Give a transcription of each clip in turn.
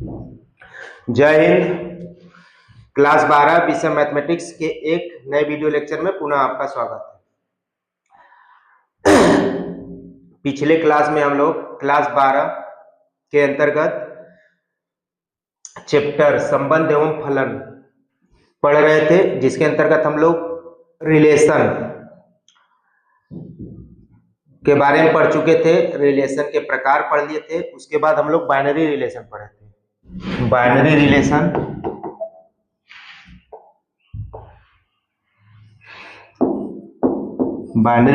जय हिंद। क्लास 12 विषय मैथमेटिक्स के एक नए वीडियो लेक्चर में पुनः आपका स्वागत है। पिछले क्लास में हम लोग क्लास 12 के अंतर्गत चैप्टर संबंध एवं फलन पढ़ रहे थे, जिसके अंतर्गत हम लोग रिलेशन के बारे में पढ़ चुके थे। रिलेशन के प्रकार पढ़ लिए थे। उसके बाद हम लोग बाइनरी रिलेशन पढ़े थे। बाइनरी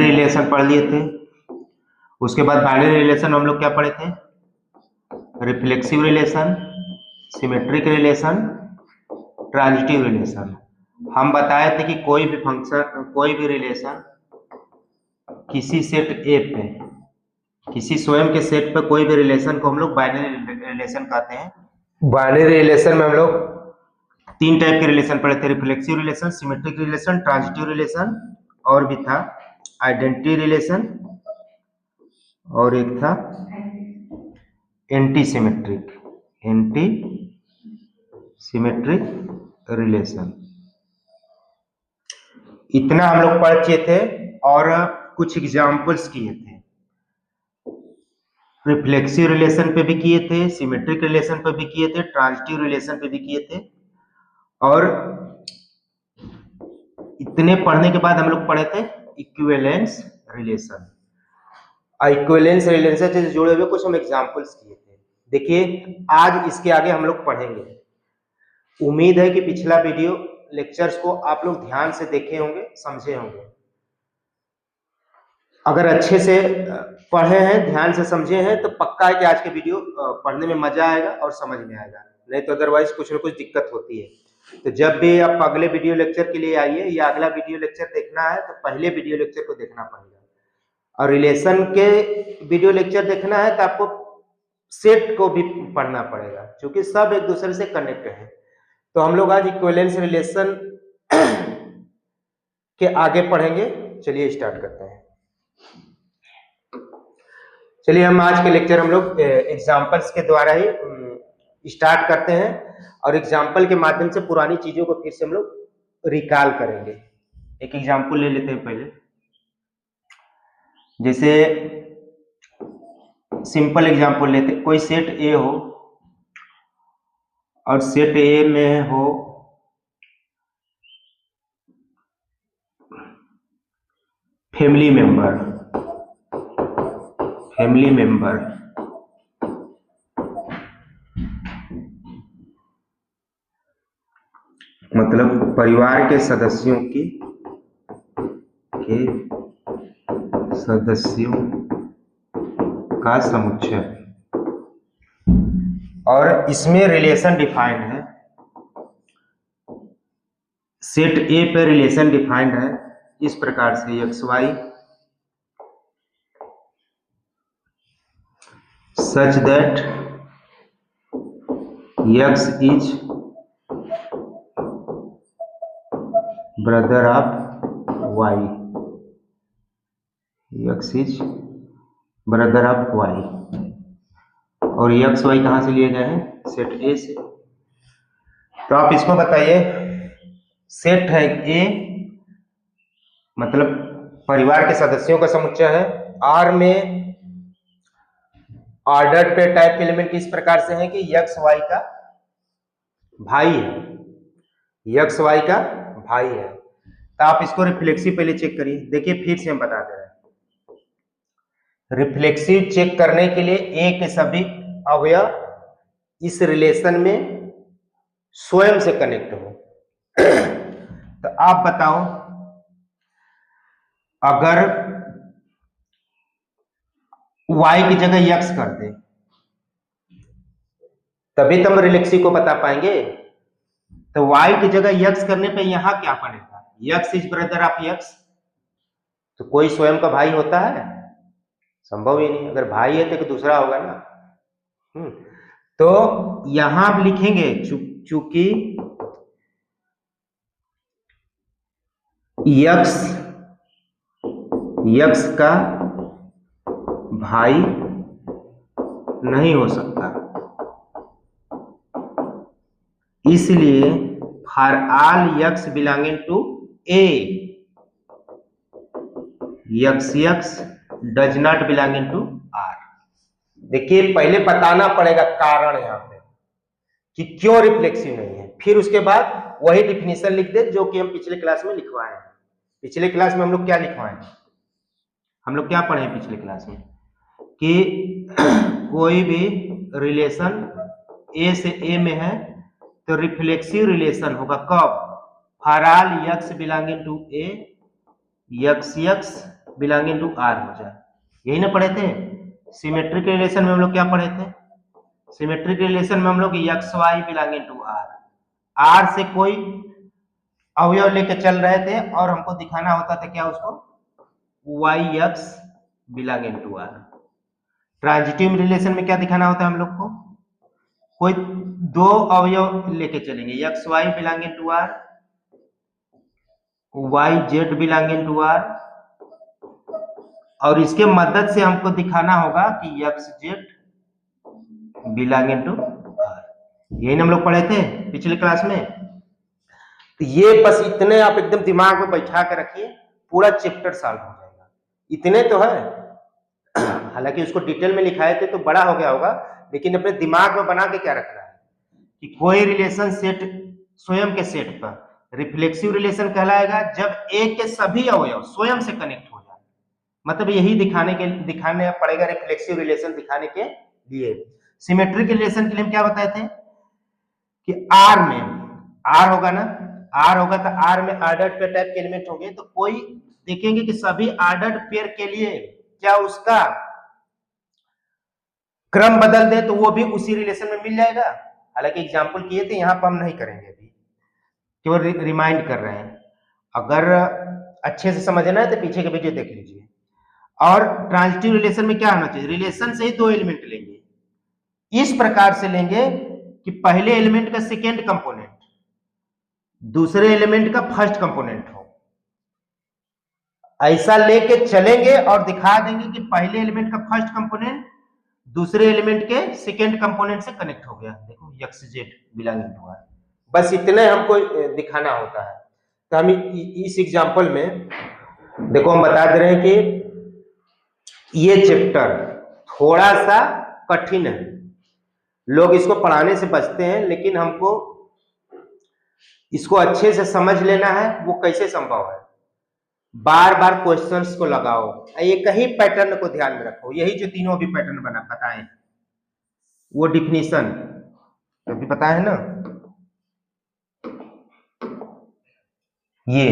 रिलेशन पढ़ लिए थे। उसके बाद बाइनरी रिलेशन हम लोग क्या पढ़े थे? Reflexive relation, symmetric relation, transitive relation. हम बताए थे कि कोई भी फंक्शन, कोई भी रिलेशन किसी सेट ए पे, किसी स्वयं के सेट पे कोई भी रिलेशन को हम लोग बाइनरी रिलेशन कहते हैं। बाइनरी रिलेशन में हम लोग तीन टाइप के रिलेशन पढ़े थे: reflexive relation, symmetric relation, transitive relation, और भी था आइडेंटिटी रिलेशन, और एक था एंटी सिमेट्रिक रिलेशन। इतना हम लोग पढ़ चुके थे और कुछ एग्जाम्पल्स किए थे। रिफ्लेक्सिव रिलेशन पे भी किए थे, सिमेट्रिक रिलेशन पे भी किए थे, ट्रांजिटिव रिलेशन पे भी किए थे। और इतने पढ़ने के बाद हम लोग पढ़े थे इक्विवेलेंस रिलेशन। इक्विवेलेंस रिलेशन से जुड़े हुए कुछ हम एग्जाम्पल्स किए थे। देखिए, आज इसके आगे हम लोग पढ़ेंगे। उम्मीद है कि पिछला वीडियो लेक्चर्स को आप लोग ध्यान से देखे होंगे, समझे होंगे। अगर अच्छे से पढ़े हैं, ध्यान से समझे हैं, तो पक्का है कि आज के वीडियो पढ़ने में मजा आएगा और समझ में आएगा। नहीं तो अदरवाइज कुछ ना कुछ दिक्कत होती है। तो जब भी आप अगले वीडियो लेक्चर के लिए आइए या अगला वीडियो लेक्चर देखना है, तो पहले वीडियो लेक्चर को देखना पड़ेगा। और रिलेशन के वीडियो लेक्चर देखना है तो आपको सेट को भी पढ़ना पड़ेगा, क्योंकि सब एक दूसरे से कनेक्ट है। तो हम लोग आज इक्विवेलेंस रिलेशन के आगे पढ़ेंगे। चलिए स्टार्ट करते हैं। चलिए हम आज के लेक्चर हम लोग एग्जाम्पल्स के द्वारा ही स्टार्ट करते हैं, और एग्जाम्पल के माध्यम से पुरानी चीजों को फिर से हम लोग रिकॉल करेंगे। एक एग्जाम्पल ले लेते हैं पहले। जैसे सिंपल एग्जाम्पल लेते हैं। कोई सेट ए हो और सेट ए में हो फैमिली मेंबर, मतलब परिवार के सदस्यों का समुच्चय, और इसमें रिलेशन डिफाइंड है। सेट ए पे रिलेशन डिफाइंड है इस प्रकार से: x y such that x is brother of y, x is brother of y। और x y कहां से लिए गए हैं? सेट ए से। तो आप इसको बताइए, सेट है ए मतलब परिवार के सदस्यों का समुच्चय है। आर में ऑर्डर पे टाइप एलिमेंट किस प्रकार से है कि यक्स वाई का भाई है, यक्स वाई का भाई है। तो आप इसको रिफ्लेक्सिव पहले चेक करिए। देखिए, फिर से हम बता दे रहे हैं, रिफ्लेक्सिव चेक करने के लिए ए के सभी अवयव इस रिलेशन में स्वयं से कनेक्ट हो। तो आप बताओ, अगर y की जगह x कर दे तभी तो हम रिफ्लेक्सिव को बता पाएंगे। तो y की जगह x करने पे यहां क्या बनेगा? x is brother of x। तो कोई स्वयं का भाई होता है? संभव ही नहीं। अगर भाई है तो दूसरा होगा ना। तो यहां आप लिखेंगे, चूंकि x का भाई नहीं हो सकता, इसलिए for all x belonging to A, x does not belonging to R। देखिए पहले बताना पड़ेगा कारण यहाँ पे कि क्यों रिफ्लेक्सिव नहीं है, फिर उसके बाद वही डिफिनेशन लिख दे जो कि हम पिछले क्लास में लिखवाए हैं। पिछले क्लास में हम लोग क्या लिखवाए हैं, हम लोग क्या पढ़े पिछले क्लास में कि कोई भी रिलेशन A से A में है तो रिफ्लेक्सिव रिलेशन होगा कब, for all x belonging to A, x belonging to R हो जाए। यही ना पढ़े थे। सिमेट्रिक रिलेशन में हम लोग क्या पढ़े थे, सिमेट्रिक रिलेशन में हम लोग xy बिलोंगिंग टू R से कोई अवयव लेके चल रहे थे और हमको दिखाना होता था क्या उसको, yx belonging to R। Transitive relation में क्या दिखाना होता है हम लोग को, कोई दो अवयव लेके चलेंगे, xy belonging to R, yz belonging to R, और इसके मदद से हमको दिखाना होगा कि xz बिलोंगिंग टू R। यही हम लोग पढ़े थे पिछले क्लास में। तो ये बस इतने आप एकदम दिमाग में बैठा के रखिए, पूरा चैप्टर सॉल्व हो जाएगा। इतने तो है, हालांकि उसको डिटेल में लिखाए थे तो बड़ा हो गया होगा, लेकिन अपने दिमाग में बना के क्या रखना है कि कोई रिलेशन सेट स्वयं के सेट पर रिफ्लेक्सिव रिलेशन कहलाएगा जब A के सभी अवयव स्वयं से कनेक्ट हो जाए। मतलब यही दिखाने पड़ेगा रिफ्लेक्सिव रिलेशन दिखाने के लिए। सिमेट्रिक रिलेशन के लिए हम क्या बताए थे कि R में R होगा ना, R होगा तो R में ऑर्डर्ड पेयर टाइप के एलिमेंट होंगे, तो कोई देखेंगे कि सभी ऑर्डर्ड पेयर के लिए क्या उसका क्रम बदल दे तो वो भी उसी रिलेशन में मिल जाएगा। हालांकि एग्जांपल किए थे, यहाँ पर हम नहीं करेंगे, अभी केवल रिमाइंड कर रहे हैं। अगर अच्छे से समझना है तो पीछे के वीडियो देख लीजिए। और ट्रांजिटिव रिलेशन में क्या होना चाहिए, रिलेशन से ही दो एलिमेंट लेंगे, इस प्रकार से लेंगे कि पहले एलिमेंट का सेकेंड कंपोनेंट दूसरे एलिमेंट का फर्स्ट कंपोनेंट हो। ऐसा लेके चलेंगे और दिखा देंगे कि पहले एलिमेंट का फर्स्ट कंपोनेंट दूसरे एलिमेंट के सेकेंड कंपोनेंट से कनेक्ट हो गया। देखो xz बिलोंगिंग टू R, बस इतने हमको दिखाना होता है। तो हम इस एग्जांपल में देखो हम बता दे रहे हैं कि ये चैप्टर थोड़ा सा कठिन है, लोग इसको पढ़ाने से बचते हैं, लेकिन हमको इसको अच्छे से समझ लेना है। वो कैसे संभव है, बार बार क्वेश्चंस को लगाओ, एक ही पैटर्न को ध्यान में रखो। यही जो तीनों भी पैटर्न बना बताए, वो डिफिनीशन भी पता है ना, ये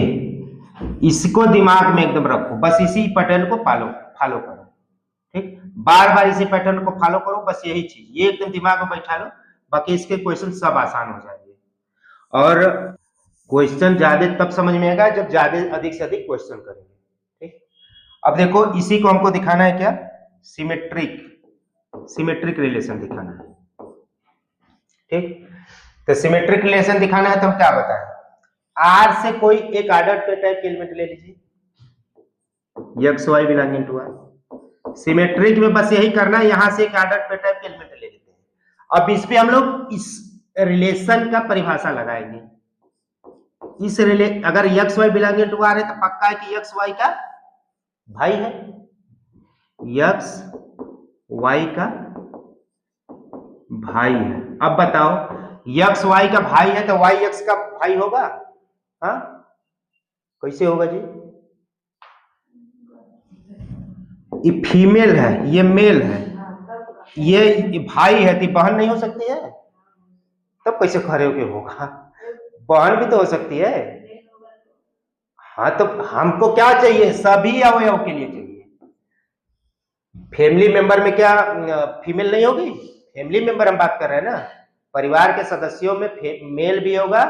इसको दिमाग में एकदम रखो, बस इसी पैटर्न को फॉलो करो। ठीक, बार बार इसी पैटर्न को फॉलो करो, बस यही चीज ये एकदम दिमाग में बैठा लो, बाकी इसके क्वेश्चन सब आसान हो जाएंगे। और क्वेश्चन ज्यादा तब समझ में आएगा जब ज्यादा अधिक से अधिक क्वेश्चन करेंगे। ठीक, अब देखो इसी को हमको दिखाना है क्या, सिमेट्रिक रिलेशन दिखाना है। ठीक, तो सिमेट्रिक रिलेशन दिखाना है तो हम क्या बताएं, R से कोई एक ऑर्डर पे टाइप के एलिमेंट ले लीजिए, xy belonging to R। Symmetric में बस यही करना है, यहां से एक ऑर्डर पे टाइप के एलिमेंट ले लेते हैं। अब इस पे हम लोग इस रिलेशन का परिभाषा लगाएंगे। इस अगर xy बिलोंगिंग टू R है तो पक्का है कि xy का भाई है, xy का भाई है। अब बताओ xy का भाई है तो yx का भाई होगा? हाँ, कैसे होगा जी? ये फीमेल है, ये मेल है, ये भाई है तो बहन नहीं हो सकती है? तब कैसे खड़े होके होगा? बहन भी तो हो सकती है। हाँ, तो हमको क्या चाहिए, सभी अवयव के लिए चाहिए। फैमिली मेंबर में क्या फीमेल नहीं होगी? फैमिली मेंबर हम बात कर रहे हैं ना, परिवार के सदस्यों में मेल भी होगा,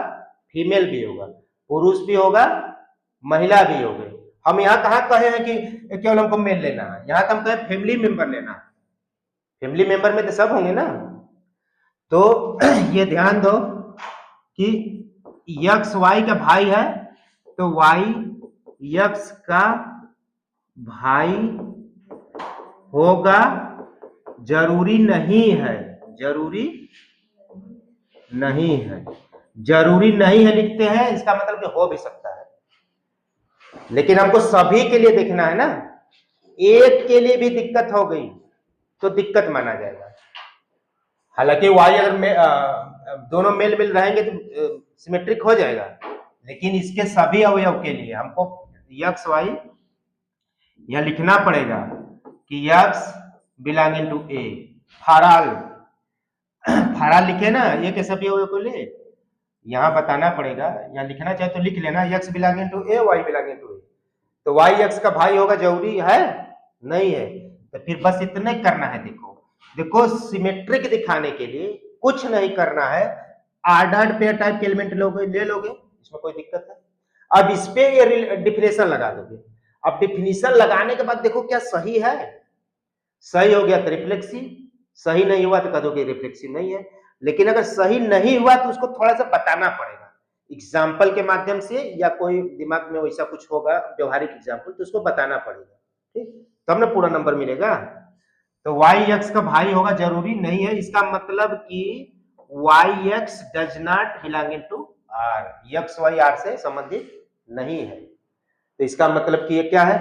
फीमेल भी होगा, पुरुष भी होगा, महिला भी होगी। हम यहाँ कहाँ कहे हैं कि केवल हमको मेल लेना है, यहाँ तो हम कहे फैमिली मेंबर लेना है। फैमिली मेंबर में तो सब होंगे ना। तो ये ध्यान दो कि xy का भाई है तो yx का भाई होगा, जरूरी नहीं है, जरूरी नहीं है। जरूरी नहीं है लिखते हैं, इसका मतलब कि हो भी सकता है, लेकिन हमको सभी के लिए देखना है ना। एक के लिए भी दिक्कत हो गई तो दिक्कत माना जाएगा। हालांकि वाई अगर दोनों मेल मिल रहेंगे तो सिमेट्रिक हो जाएगा, लेकिन इसके सभी अवयव के लिए हमको यक्स वाई यह लिखना पड़ेगा कि यक्स बिलोंगिंग टू ए। फराल फराल लिखे ना, ए के सभी अवयव को ले, यहां बताना पड़ेगा, यहां लिखना चाहे तो लिख लेना x belonging to A, y belonging to A. तो वाई एक्स का भाई होगा जरूरी है नहीं है, तो फिर बस इतना करना है। देखो देखो सिमेट्रिक दिखाने के लिए कुछ नहीं करना है, आर्डर्ड पेयर टाइप के एलिमेंट लोगे ले लोगे, इसमें कोई दिक्कत है। अब इस पे ये डिफिनेशन लगा दोगे। अब डिफिनेशन लगाने के बाद देखो क्या सही है, सही हो गया तो रिफ्लेक्सिव, सही नहीं हुआ तो कह दोगे रिफ्लेक्सिव नहीं है। लेकिन अगर सही नहीं हुआ तो उसको थोड़ा सा बताना पड़ेगा एग्जाम्पल के माध्यम से, या कोई दिमाग में वैसा कुछ होगा व्यवहारिक एग्जाम्पल, तो उसको बताना पड़ेगा, ठीक, तब ना पूरा नंबर मिलेगा। तो वाई एक्स का भाई होगा जरूरी नहीं है, इसका मतलब कि y x does not belonging to r, x y r से संबंधित नहीं है, तो इसका मतलब कि ये क्या है,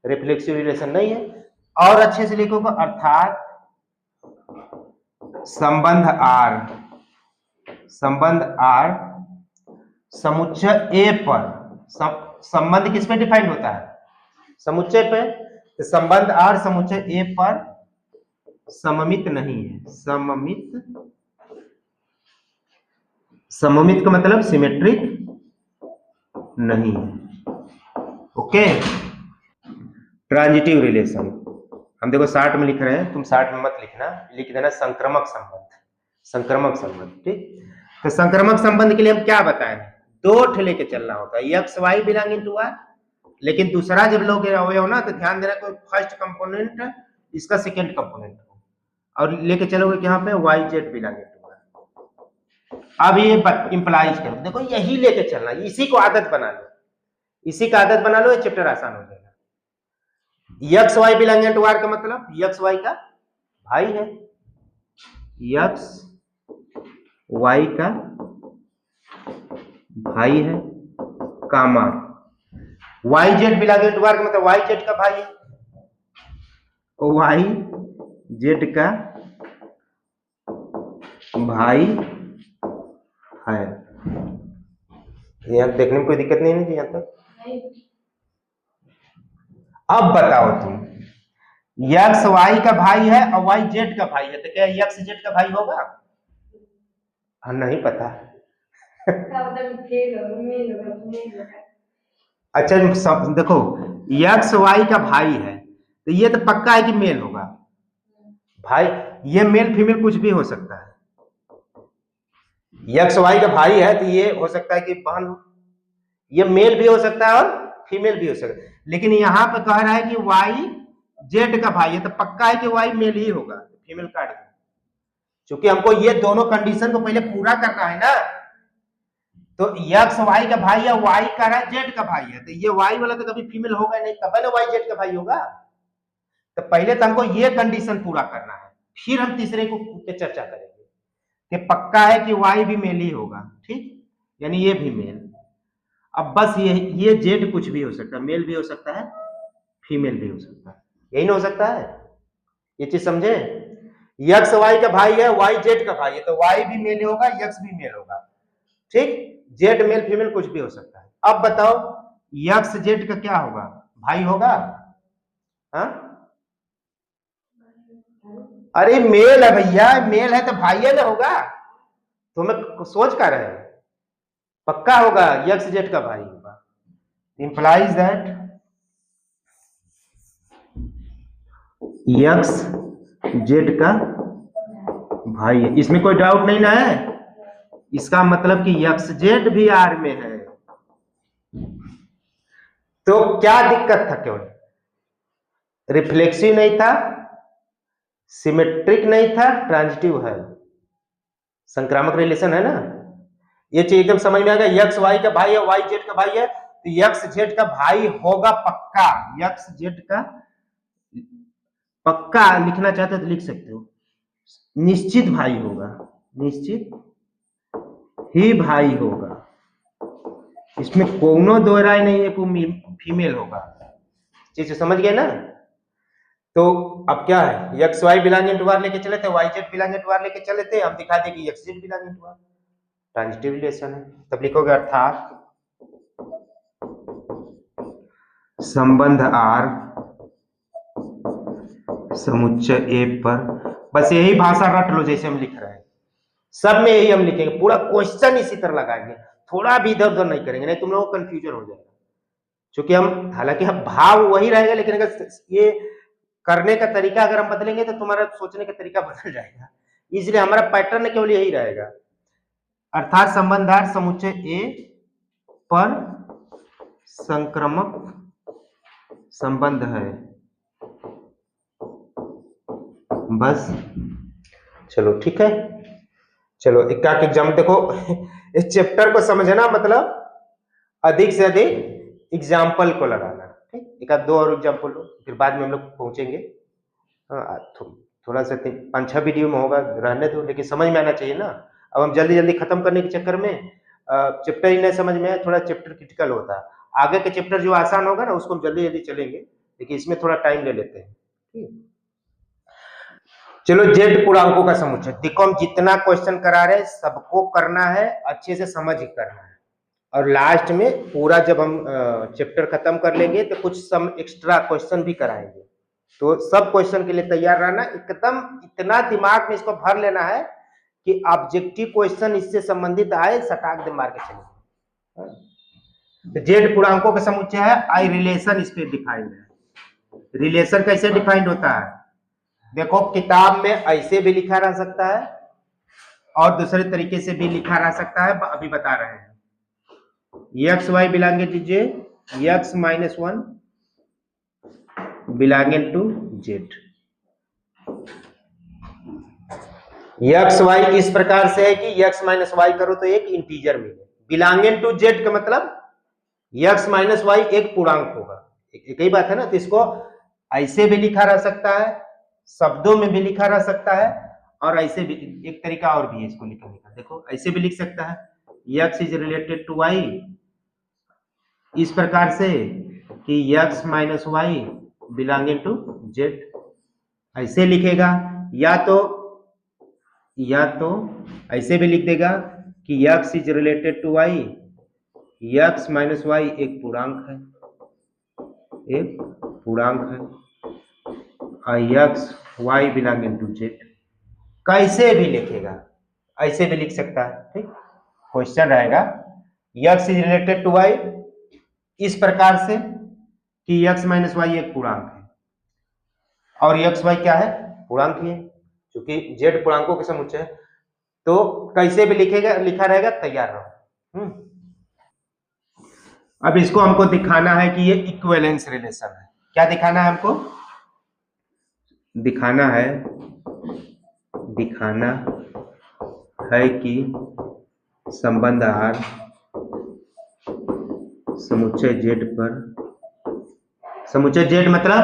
रिफ्लेक्सिव रिलेशन नहीं है। और अच्छे से लिखोगे, अर्थात संबंध आर समुच्चय ए पर, संबंध किस पे डिफाइंड होता है, समुच्चय पे, तो संबंध आर समुच्चय ए पर सममित नहीं है। सममित का मतलब सिमेट्रिक नहीं है। ओके, ट्रांजिटिव रिलेशन हम देखो 60 में लिख रहे हैं, तुम 60 में मत लिखना, लिख देना संक्रामक संबंध, संक्रामक संबंध, ठीक। तो संक्रामक संबंध के लिए हम क्या बताएं, दो ठे लेके चलना होता है, x y belonging to r, लेकिन दूसरा जब लोग अवयव ना तो ध्यान देना कोई फर्स्ट कंपोनेंट इसका सेकंड कंपोनेंट हो, और लेके चलोगे यहाँ पे y z belonging to r. अब ये इंप्लाइज करो, देखो यही लेके चलना, इसी को आदत बना लो, इसी का आदत बना लो, ये चैप्टर आसान हो जाएगा। X y belonging to are का मतलब यक्स वाई का भाई है, यक्स वाई का भाई है, comma y z belonging to are का मतलब वाई जेड का भाई है, वाई जेड का भाई है। यहां देखने में कोई दिक्कत नहीं है यहां तक। अब बताओ तुम, यक्स वाई का भाई है और वाई जेड का भाई है, तो क्या यक्स जेड का भाई होगा? हाँ, नहीं पता। अच्छा देखो, यक्स वाई का भाई है तो ये तो पक्का है कि मेल होगा भाई, ये मेल फीमेल कुछ भी हो सकता है। यक्स वाई का भाई है तो ये हो सकता है कि बहन हो, ये मेल भी हो सकता है और फीमेल भी हो सकता है, लेकिन यहाँ पे कह रहा है कि वाई जेड का भाई है तो पक्का है कि वाई मेल ही होगा, फीमेल काट दो, क्योंकि हमको ये दोनों कंडीशन को पहले पूरा करना है ना। तो यक्स वाई का भाई है, वाई कह रहा है जेड का भाई है, तो ये वाई वाला तो कभी फीमेल होगा नहीं, तब ना वाई जेड का भाई होगा। तो पहले तो हमको ये कंडीशन पूरा करना है, फिर हम तीसरे को पे चर्चा करेंगे कि पक्का है कि वाई भी मेल ही होगा, ठीक, यानी ये भी मेल। अब बस ये जेड कुछ भी हो सकता है, मेल भी हो सकता है, फीमेल भी हो सकता है, यही ना हो सकता है, ये चीज समझे। यक्स वाई का भाई है, वाई जेड का भाई है, तो वाई भी मेल होगा, यक्स भी मेल होगा, ठीक, जेड मेल फीमेल कुछ भी हो सकता है। अब बताओ यक्स जेड का क्या होगा, भाई होगा? हाँ, अरे मेल है भैया, मेल है तो भाई है ना होगा, तो मैं सोच कर रहे हैं पक्का होगा यक्स जेड का भाई होगा, इंप्लाइज दैट यक्स जेड का भाई है, इसमें कोई डाउट नहीं ना है। इसका मतलब कि यक्स जेड भी आर में है, तो क्या दिक्कत था, केवल रिफ्लेक्सिव नहीं था, सिमेट्रिक नहीं था, ट्रांजिटिव है, संक्रामक रिलेशन है ना, ये चीज एकदम समझ में आ गया। यक्स वाई का भाई है, वाई जेड का भाई है, तो यक्स जेड का भाई होगा पक्का, यक्स जेड का पक्का लिखना चाहते तो लिख सकते हो, निश्चित भाई होगा, निश्चित ही भाई होगा, इसमें कोनो दो राय नहीं है कि फीमेल होगा। चीज समझ गए ना? तो अब क्या है, x y belonging to r लेके चले थे, y z belonging to r लेके चले थे, हम दिखा दें कि x z belonging to r, transitive relation है। तब लिखोगे अर्थात संबंध आर समुच्चय ए पर, बस यही भाषा रट लो जैसे हम लिख रहे हैं, सब में यही हम लिखेंगे, पूरा क्वेश्चन इसी तरह लगाएंगे, थोड़ा भी इधर उधर नहीं करेंगे, नहीं तुम लोगों को कंफ्यूजन हो जाएगा। क्योंकि हम हालांकि हम भाव वही रहेगा, लेकिन अगर ये करने का तरीका अगर हम बदलेंगे तो तुम्हारा सोचने का तरीका बदल जाएगा, इसलिए हमारा पैटर्न केवल यही रहेगा। अर्थात संबंधार समुच्चय ए पर संक्रमक संबंध है, बस। चलो ठीक है, चलो एक एग्जाम देखो, इस चैप्टर को समझना मतलब अधिक से अधिक एग्जाम्पल को लगाना, ठीक। एक आध दो और एग्जाम्पल लो, फिर बाद में हम लोग पहुंचेंगे। थोड़ा सा 5-6 वीडियो में होगा, रहने दो, लेकिन समझ में आना चाहिए ना। अब हम जल्दी जल्दी खत्म करने के चक्कर में चैप्टर ही नहीं समझ में आया, थोड़ा चैप्टर क्रिटिकल होता है। आगे के चैप्टर जो आसान होगा ना उसको हम जल्दी जल्दी चलेंगे, लेकिन इसमें थोड़ा टाइम ले लेते हैं, ठीक। चलो, जेड पूर्णांकों का समुच्चय देखो, हम जितना क्वेश्चन करा रहे हैं सबको करना है, अच्छे से समझ ही करना है, और लास्ट में पूरा जब हम चैप्टर खत्म कर लेंगे तो कुछ सम एक्स्ट्रा क्वेश्चन भी कराएंगे। तो सब क्वेश्चन के लिए तैयार रहना, एकदम इतना दिमाग में इसको भर लेना है कि ऑब्जेक्टिव क्वेश्चन इससे संबंधित आए, सटाक दे मार के चले। जेड पूर्णांकों का समुच्चय है, आई रिलेशन इस पे डिफाइंड है। रिलेशन कैसे डिफाइंड होता है देखो, किताब में ऐसे भी लिखा रह सकता है और दूसरे तरीके से भी लिखा रह सकता है, अभी बता रहे हैं। X y belonging to z, x minus 1 belonging to z. X y इस प्रकार से है कि एक्स माइनस वाई करो तो एक इंटीजर मिले, बिलोंगिंग टू जेड का मतलब एक्स माइनस वाई एक पूर्णांक होगा, एक ही बात है ना। तो इसको ऐसे भी लिखा रह सकता है, शब्दों में भी लिखा रह सकता है, और ऐसे भी एक तरीका और भी है इसको लिखने का, देखो ऐसे भी लिख सकता है, x is related to y इस प्रकार से कि x minus y belonging to z, ऐसे लिखेगा, या तो ऐसे भी लिख देगा कि x is related to y, x minus y एक पूर्णांक है, x y belonging to z, कैसे भी लिखेगा, ऐसे भी लिख सकता है, ठीक। क्वेश्चन रहेगा x is related to y इस प्रकार से कि x माइनस वाई एक पूर्णांक है, और x y क्या है, पूर्णांक ही है, क्योंकि z पूर्णांकों के समुच्चय है। तो कैसे भी लिखेगा, लिखा रहेगा, तैयार रहो। अब इसको हमको दिखाना है कि ये इक्विवेलेंस रिलेशन है। क्या दिखाना है हमको? दिखाना है कि संबंध आर समुच्चय जेड पर, समुच्चय जेड मतलब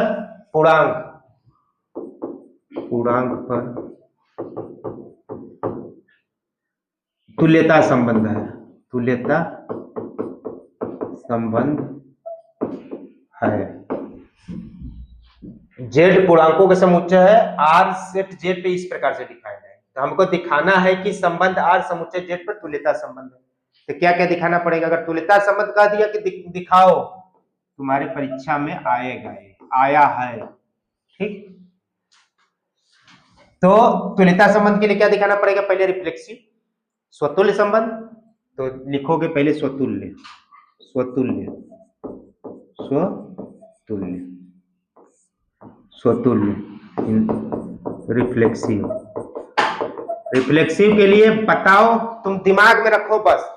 पूर्णांक पर तुल्यता संबंध है, तुल्यता संबंध है। जेड पूर्णांकों का समुच्चय है, आर सेट जेड पे इस प्रकार से डिफाइंड है। तो हमको दिखाना है कि संबंध आर समुच्चय जेड पर तुल्यता संबंध है। तो क्या क्या दिखाना पड़ेगा? अगर तुल्यता संबंध कह दिया कि दिखाओ, तुम्हारी परीक्षा में आया है, ठीक। तो तुल्यता संबंध के लिए क्या दिखाना पड़ेगा? पहले रिफ्लेक्सिव स्वतुल्य संबंध, तो लिखोगे पहले स्वतुल्य रिफ्लेक्सिव के लिए बताओ, तुम दिमाग में रखो, बस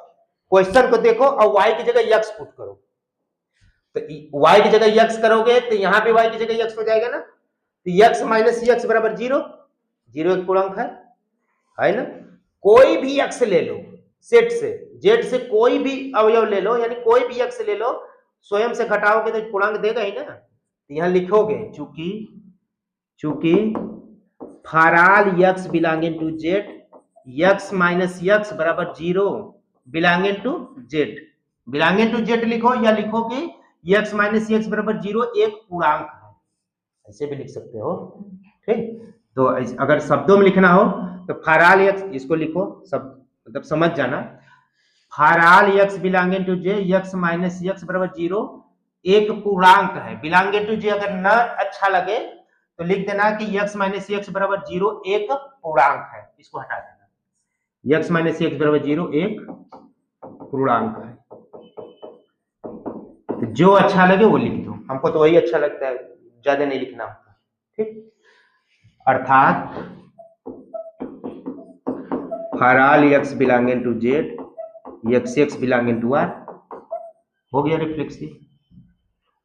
क्वेश्चन को देखो और y की जगह x पुट करो। तो y की जगह x करोगे तो यहां भी y की जगह x हो जाएगा ना। तो x माइनस x बराबर 0, एक पूर्णांक है ना। कोई भी x ले लो, सेट से जेड से कोई भी अवयव ले लो, यानी कोई भी x ले लो, स्वयं से घटाओगे तो पूर्णांक देगा ही ना। तो यहां लिखोगे चूंकि for all x belonging to z x minus x बराबर 0, belonging to z, belonging to z लिखो या लिखो कि x माइनस एक्स बराबर 0 एक पूर्णांक है, ऐसे भी लिख सकते हो। ठीक, तो अगर शब्दों में लिखना हो तो फॉर ऑल x, इसको लिखो सब मतलब समझ जाना, for all x belonging to z x minus x बराबर 0 एक पूर्णांक है। बिलोंगिंग टू जे अगर न अच्छा लगे तो लिख देना कि x माइनस एक्स बराबर 0 एक पूर्णांक है, इसको हटा देना, x माइनस एक्स बराबर 0 एक पूर्णांक है। तो जो अच्छा लगे वो लिख दो, हमको तो वही अच्छा लगता है, ज्यादा नहीं लिखना होता। ठीक, अर्थात for all x belonging to z x belonging to r, हो गया रिफ्लेक्सिव।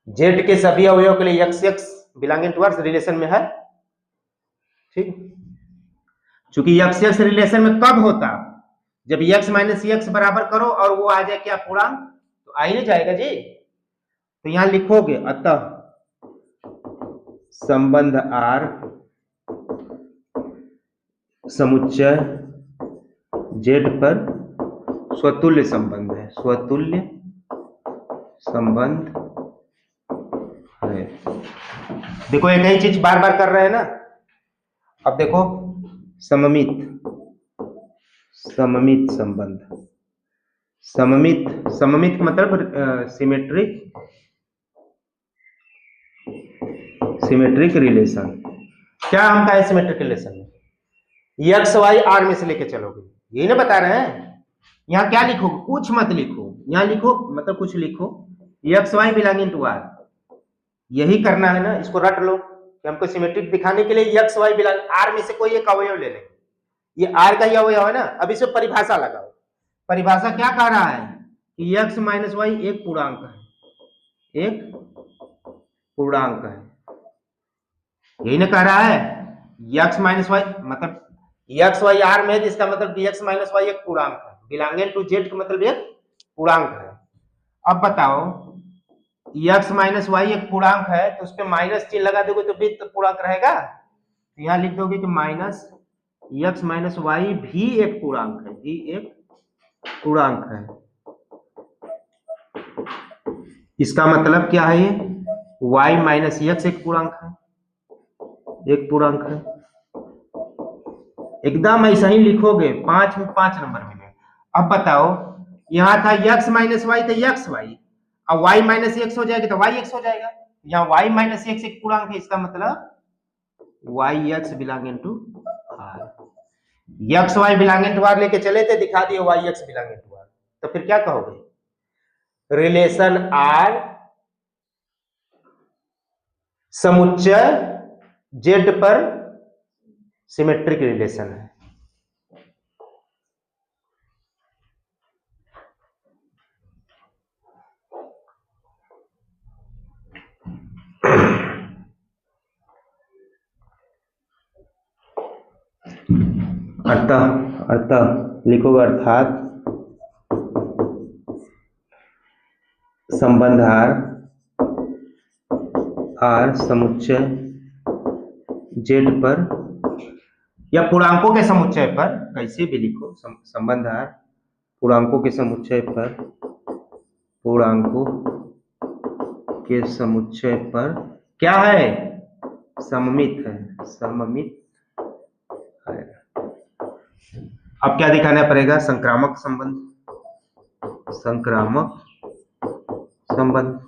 जेड के सभी अवयवों के लिए x belonging to r relation में है। ठीक, चूंकि x रिलेशन में कब होता, जब x माइनस एक्स बराबर करो और वो आ जाए क्या पूर्णांक, तो आ ही नहीं जाएगा जी। तो यहां लिखोगे अतः संबंध R समुच्चय Z पर स्वतुल्य संबंध है, स्वतुल्य संबंध है। देखो एक ही चीज बार बार कर रहे हैं ना। अब देखो सममित, सममित संबंध, सममित, सममित मतलब सिमेट्रिक, सिमेट्रिक रिलेशन। क्या हम कहा है सिमेट्रिक रिलेशन में, एक्स वाई आर में से लेके चलोगे, यही ना बता रहे हैं। यहाँ क्या लिखोगे, कुछ मत लिखो, यहाँ लिखो मतलब कुछ लिखो, x y belonging to r, यही करना है ना। इसको रट लो कि हमको सिमेट्रिक दिखाने के लिए एक्स वाई बिलोंग आर में से कोई एक अवयव ले लेंगे, ये आर का ही अवयव है ना। अब इसे परिभाषा लगाओ, परिभाषा क्या कह रहा है कि एक्स माइनस वाई एक पूर्णांक है, एक पूर्णांक है, यही ना कह रहा है। एक्स माइनस वाई मतलब एक्स वाई आर में है, इसका मतलब एक्स माइनस वाई एक पूर्णांक है, बिलोंगिंग टू जेड का मतलब एक पूर्णांक है। अब बताओ एक्स माइनस वाई एक पूर्णांक है तो उस पर माइनस चिन्ह लगा दोगे तो भी तो पूर्णांक रहेगा। तो यहां लिख दोगे कि माइनस एक्स माइनस वाई भी एक पूर्णांक है, भी एक पूर्णांक है। इसका मतलब क्या है, ये वाई माइनस एक्स एक पूर्णांक है, एक पूर्णांक है। एकदम ऐसा ही लिखोगे, 5 में 5 नंबर मिलेगा। अब बताओ यहां था x माइनस वाई तो एक्स वाई, अब y माइनस एक्स हो जाएगा तो वाई एक्स हो जाएगा। यहाँ y माइनस एक्स एक पूर्णांक है, इसका मतलब y x belonging to r. X y belonging to r लेके चले थे, दिखा दिए y x belonging to are, तो फिर क्या कहोगे, रिलेशन आर समुच्चय जेड पर सिमेट्रिक रिलेशन है। अतः, अतः लिखोगे अर्थात संबंध आर समुच्चय जेड पर या पूर्णांकों के समुच्चय पर, कैसे भी लिखो, संबंध आर पूर्णांकों के समुच्चय पर, पूर्णांकों के समुच्चय पर क्या है, सममित है, सममित है। अब क्या दिखाना पड़ेगा, संक्रामक संबंध, संक्रामक संबंध,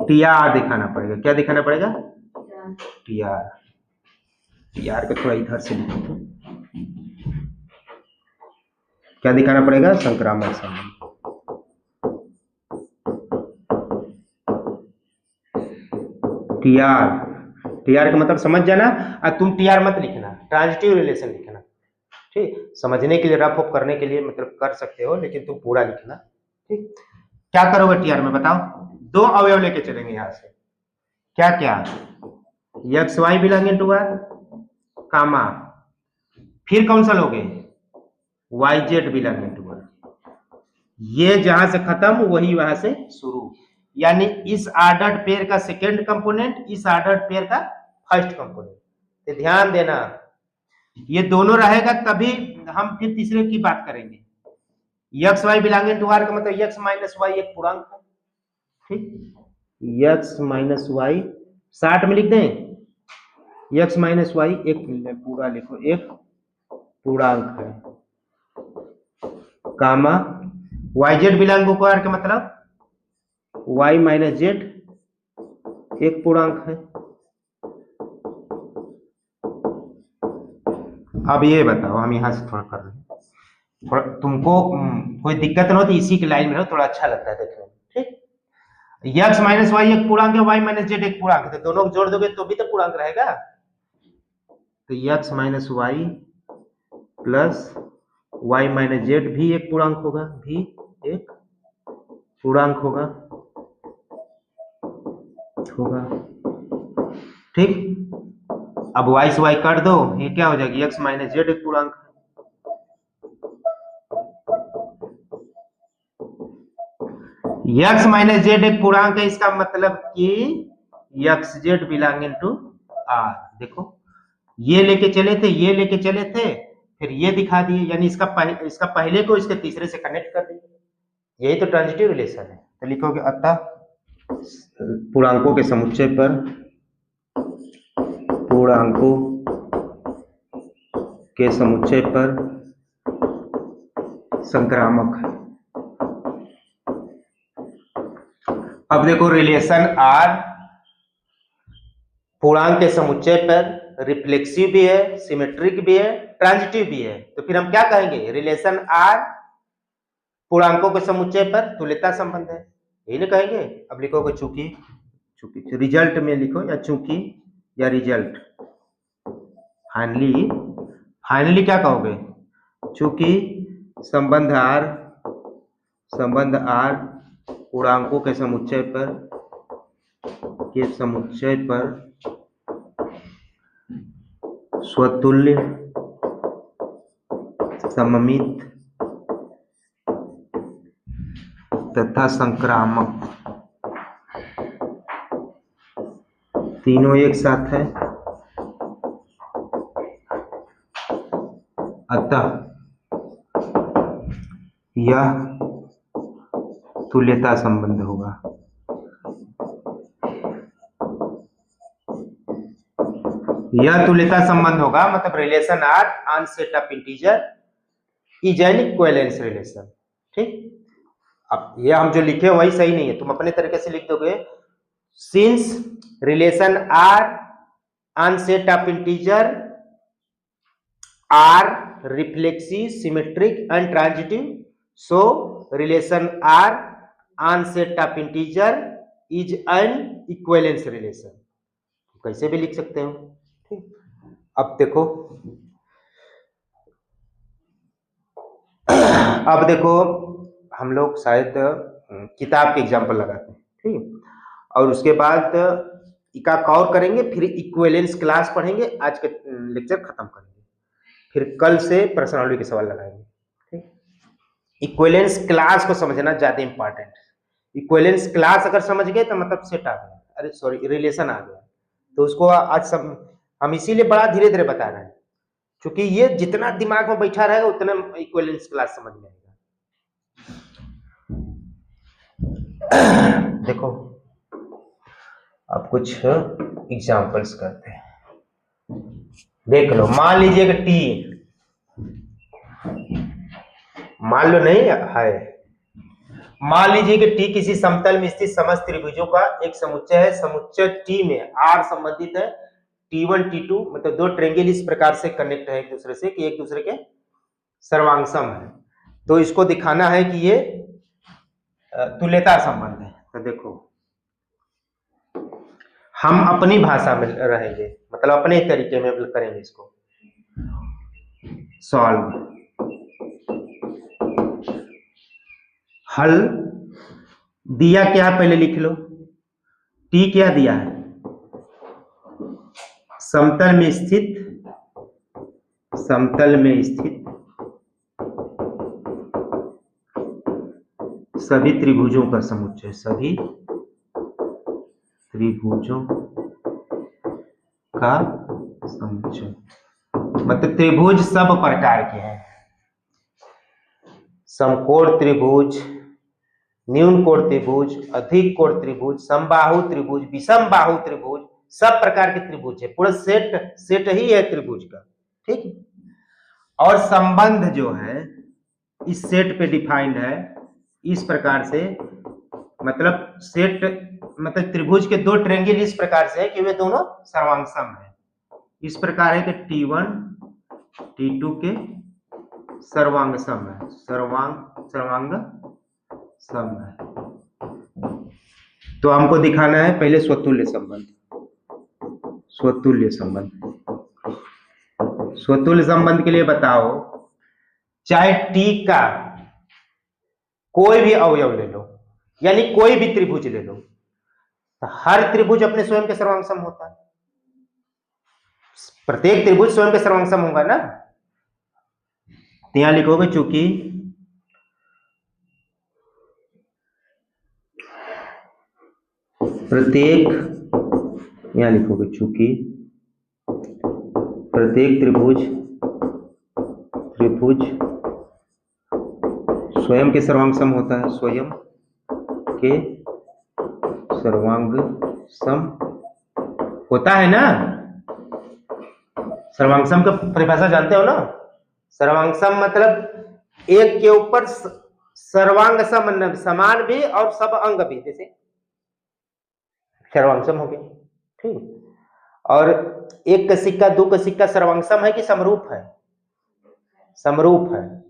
टीआर दिखाना पड़ेगा। क्या दिखाना पड़ेगा, टीआर, टीआर को थोड़ा इधर से लिखो, क्या दिखाना पड़ेगा, संक्रामक संबंध। टीआर, टीआर का मतलब समझ जाना, और तुम टीआर मत लिखना, ट्रांजिटिव रिलेशन लिखना। ठीक, समझने के लिए, रफ ऑफ करने के लिए मतलब कर सकते हो, लेकिन तुम पूरा लिखना। ठीक, क्या करोगे टीआर में बताओ, दो अवयव लेके चलेंगे यहां से, क्या क्या, x y belonging to R comma, फिर कौन सा लोगे, y z belonging to R. ये जहां से खत्म वही वहां से शुरू, यानी इस ऑर्डर्ड पेयर का सेकेंड कंपोनेंट, इस ऑर्डर्ड पेयर का फर्स्ट कंपोनेंट। तो ध्यान देना ये दोनों रहेगा तभी हम फिर तीसरे की बात करेंगे। X y belonging to are का मतलब एक्स माइनस वाई एक पूर्णांक है, ठीक। एक्स माइनस वाई 60 में लिख दें, एक्स माइनस वाई एक पूरा लिखो, एक पूर्णांक है, comma y z belonging to are का मतलब वाई माइनस जेड एक पूर्णांक है। अब ये बताओ, हम यहां से थोड़ा कर रहे हैं, थोड़ा तुमको कोई दिक्कत ना हो तो इसी की लाइन में रहो, थोड़ा अच्छा लगता है देखने में, ठीक। एक्स माइनस वाई एक पूर्णांक है, वाई माइनस जेड एक पूर्णांक है, तो दोनों को जोड़ दोगे तो भी तो पूर्णांक रहेगा। तो x minus y plus y minus z भी एक पूर्णांक होगा, भी एक पूर्णांक होगा, ठीक। अब y से y काट दो, ये क्या हो जाएगी, x माइनस जेड एक पूर्णांक है। x माइनस जेड एक पूर्णांक है, इसका मतलब कि x z belonging to r. देखो ये लेके चले थे, ये लेके चले थे, फिर ये दिखा दिए, यानी इसका पहले को इसके तीसरे से कनेक्ट कर दिए, यही तो ट्रांजिटिव रिलेशन है। तो लिखोगे अतः पूर्णांकों के समुच्चय पर, पूर्णांकों के समुच्चय पर संक्रामक है। अब देखो रिलेशन आर पूर्णांक के समुच्चय पर रिफ्लेक्सिव भी है, सिमेट्रिक भी है, ट्रांजिटिव भी है, तो फिर हम क्या कहेंगे, रिलेशन आर पूर्णांकों के समुच्चय पर तुल्यता संबंध है, यही ना कहेंगे। अब लिखोगे चूंकि, चूंकि रिजल्ट में लिखो, या चूंकि या रिजल्ट, फाइनली क्या कहोगे, चूंकि संबंध आर पूर्णांकों के समुच्चय पर स्वतुल्य, सममित तथा संक्रामक, तीनों एक साथ है, अतः यह तुल्यता संबंध होगा। यह तुल्यता संबंध होगा, मतलब relation r on set of integer is an equivalence relation, ठीक। अब ये हम जो लिखे वही सही नहीं है, तुम अपने तरीके से लिख दोगे, since relation r on set of integer r reflexive, symmetric and transitive, so relation r on set of integer is an equivalence relation, कैसे भी लिख सकते हो, ठीक। अब देखो, हम लोग शायद किताब के एग्जाम्पल लगाते हैं, ठीक, और उसके बाद इका और करेंगे, फिर इक्विवेलेंस क्लास पढ़ेंगे, आज के लेक्चर खत्म करेंगे, फिर कल से प्रश्नावली के सवाल लगाएंगे, ठीक। इक्विवेलेंस क्लास को समझना ज्यादा इंपॉर्टेंट है। इक्विवेलेंस क्लास अगर समझ गए तो मतलब सेट आ गया, अरे सॉरी रिलेशन आ गया, तो उसको आज हम इसीलिए बड़ा धीरे धीरे बता रहे हैं, क्योंकि ये जितना दिमाग में बैठा रहेगा उतना इक्विवेलेंस क्लास समझ में आएगा। देखो अब कुछ एग्जांपल्स करते हैं, देख लो, मान लीजिए कि टी, मान लो नहीं है, मान लीजिए कि टी किसी समतल में स्थित समस्त त्रिभुजों का एक समुच्चय है, समुच्चय टी में आर संबंधित है, T1 T2 मतलब दो ट्रेंगल इस प्रकार से कनेक्ट है एक दूसरे से कि एक दूसरे के सर्वांगसम है, तो इसको दिखाना है कि ये तुल्यता संबंध है। तो देखो हम अपनी भाषा में रहेंगे, मतलब अपने तरीके में करेंगे इसको सॉल्व। हल दिया क्या पहले लिख लो, टी क्या दिया है, समतल में स्थित सभी त्रिभुजों का समुच्चय, सभी त्रिभुजों का समुच्चय, मतलब त्रिभुज सब प्रकार के हैं, समकोण त्रिभुज, न्यून कोण त्रिभुज, अधिक कोण त्रिभुज, समबाहु त्रिभुज, विषम बाहु त्रिभुज, सब प्रकार के त्रिभुज है, पूरा सेट ही है त्रिभुज का। ठीक, और संबंध जो है इस सेट पे डिफाइंड है इस प्रकार से, मतलब सेट मतलब त्रिभुज के दो ट्रायंगल इस प्रकार से है कि वे दोनों सर्वांगसम है। इस प्रकार है कि T1 T2 के सर्वांगसम है, सर्वांगसम है। तो हमको दिखाना है पहले स्वतुल्य संबंध। स्वतुल्य संबंध, स्वतुल्य संबंध के लिए बताओ, चाहे T का कोई भी अवयव ले लो, यानी कोई भी त्रिभुज ले लो, तो हर त्रिभुज अपने स्वयं के सर्वांगसम होता है। प्रत्येक त्रिभुज स्वयं के सर्वांगसम होगा ना। तो यहां लिखोगे चूंकि प्रत्येक, यहां लिखोगे चूंकि प्रत्येक त्रिभुज स्वयं के सर्वांगसम होता है, स्वयं के सर्वांगसम होता है ना। सर्वांगसम का परिभाषा जानते हो ना। सर्वांगसम मतलब एक के ऊपर सर्वांगसम, समान भी और सब अंग भी, जैसे सर्वांगसम हो गया। ठीक, और एक का सिक्का दो का सिक्का सर्वांगसम है कि समरूप है? समरूप है।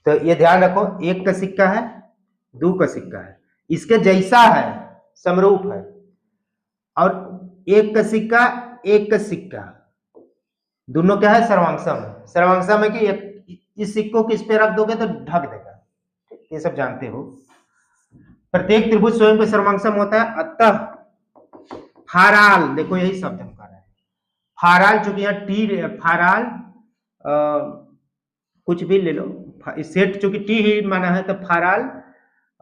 तो ये ध्यान रखो, एक का सिक्का है दो का सिक्का है, इसके जैसा है, समरूप है। और एक का सिक्का एक का सिक्का, दोनों क्या है? सर्वांगसम है। सर्वांगसम है कि इस सिक्को को इस पे रख दोगे तो ढक देगा, ये सब जानते हो। प्रत्येक त्रिभुज स्वयं पे सर्वांगसम होता है, अतः फाराल, देखो यही शब्द हम कर रहे हैं, फाराल, चूंकि यहाँ टी फाराल कुछ भी ले लो, सेट चूंकि टी ही माना है, तो फाराल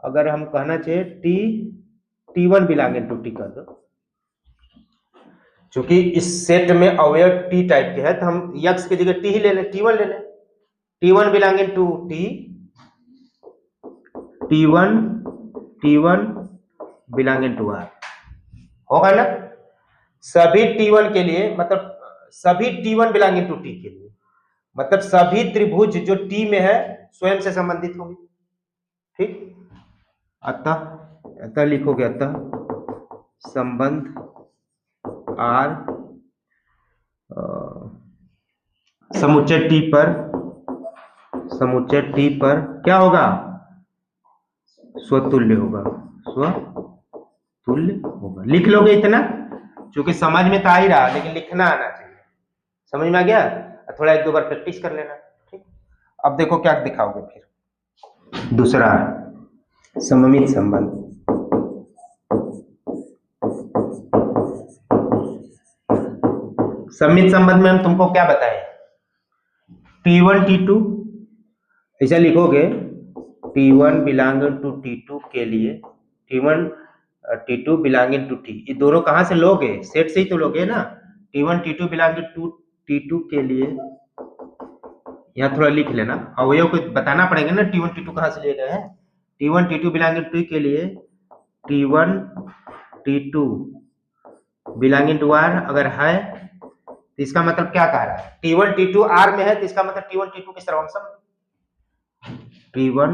अगर हम कहना चाहिए T1 बिलोंगिंग टू टी कर दो, चूंकि इस सेट में अवयव टी टाइप के है, तो हम यक्स की जगह टी ही ले लें, T1 ले लें। T1 belonging to T, T1 belonging to R, होगा ना। सभी T1 के लिए, मतलब सभी T1 बिलोंगिंग टू टी के लिए, मतलब सभी त्रिभुज जो टी में है स्वयं से संबंधित होंगे। ठीक, अतः लिखोगे, अतः संबंध आर समुच्चय टी पर क्या होगा? स्वतुल्य होगा, स्वतुल्य होगा। लिख लोगे इतना, क्योंकि समझ में तो आ ही रहा, लेकिन लिखना आना चाहिए। समझ में आ गया? थोड़ा एक दो बार प्रैक्टिस कर लेना। ठीक, अब देखो क्या दिखाओगे फिर। दूसरा सममित संबंध। सममित संबंध में हम तुमको क्या बताएं? T1 T2 ऐसा लिखोगे, T1 बिलोंगिंग टू T2 के लिए, T1 T2 belonging to T, ये दोनों कहां से लोगे? सेट से ही तो लोगे ना। T1 T2 belonging to T2 के लिए, यहाँ थोड़ा लिख लेना, अवयव को बताना पड़ेगा ना T1 T2 कहां से लिए गए हैं। T1 T2 बिलोंगिंग टू के लिए T1 T2 belonging to R अगर है तो इसका मतलब क्या कह रहा है? T1 T2 R में है तो इसका मतलब T1 T2 के सर्वांगसम, T1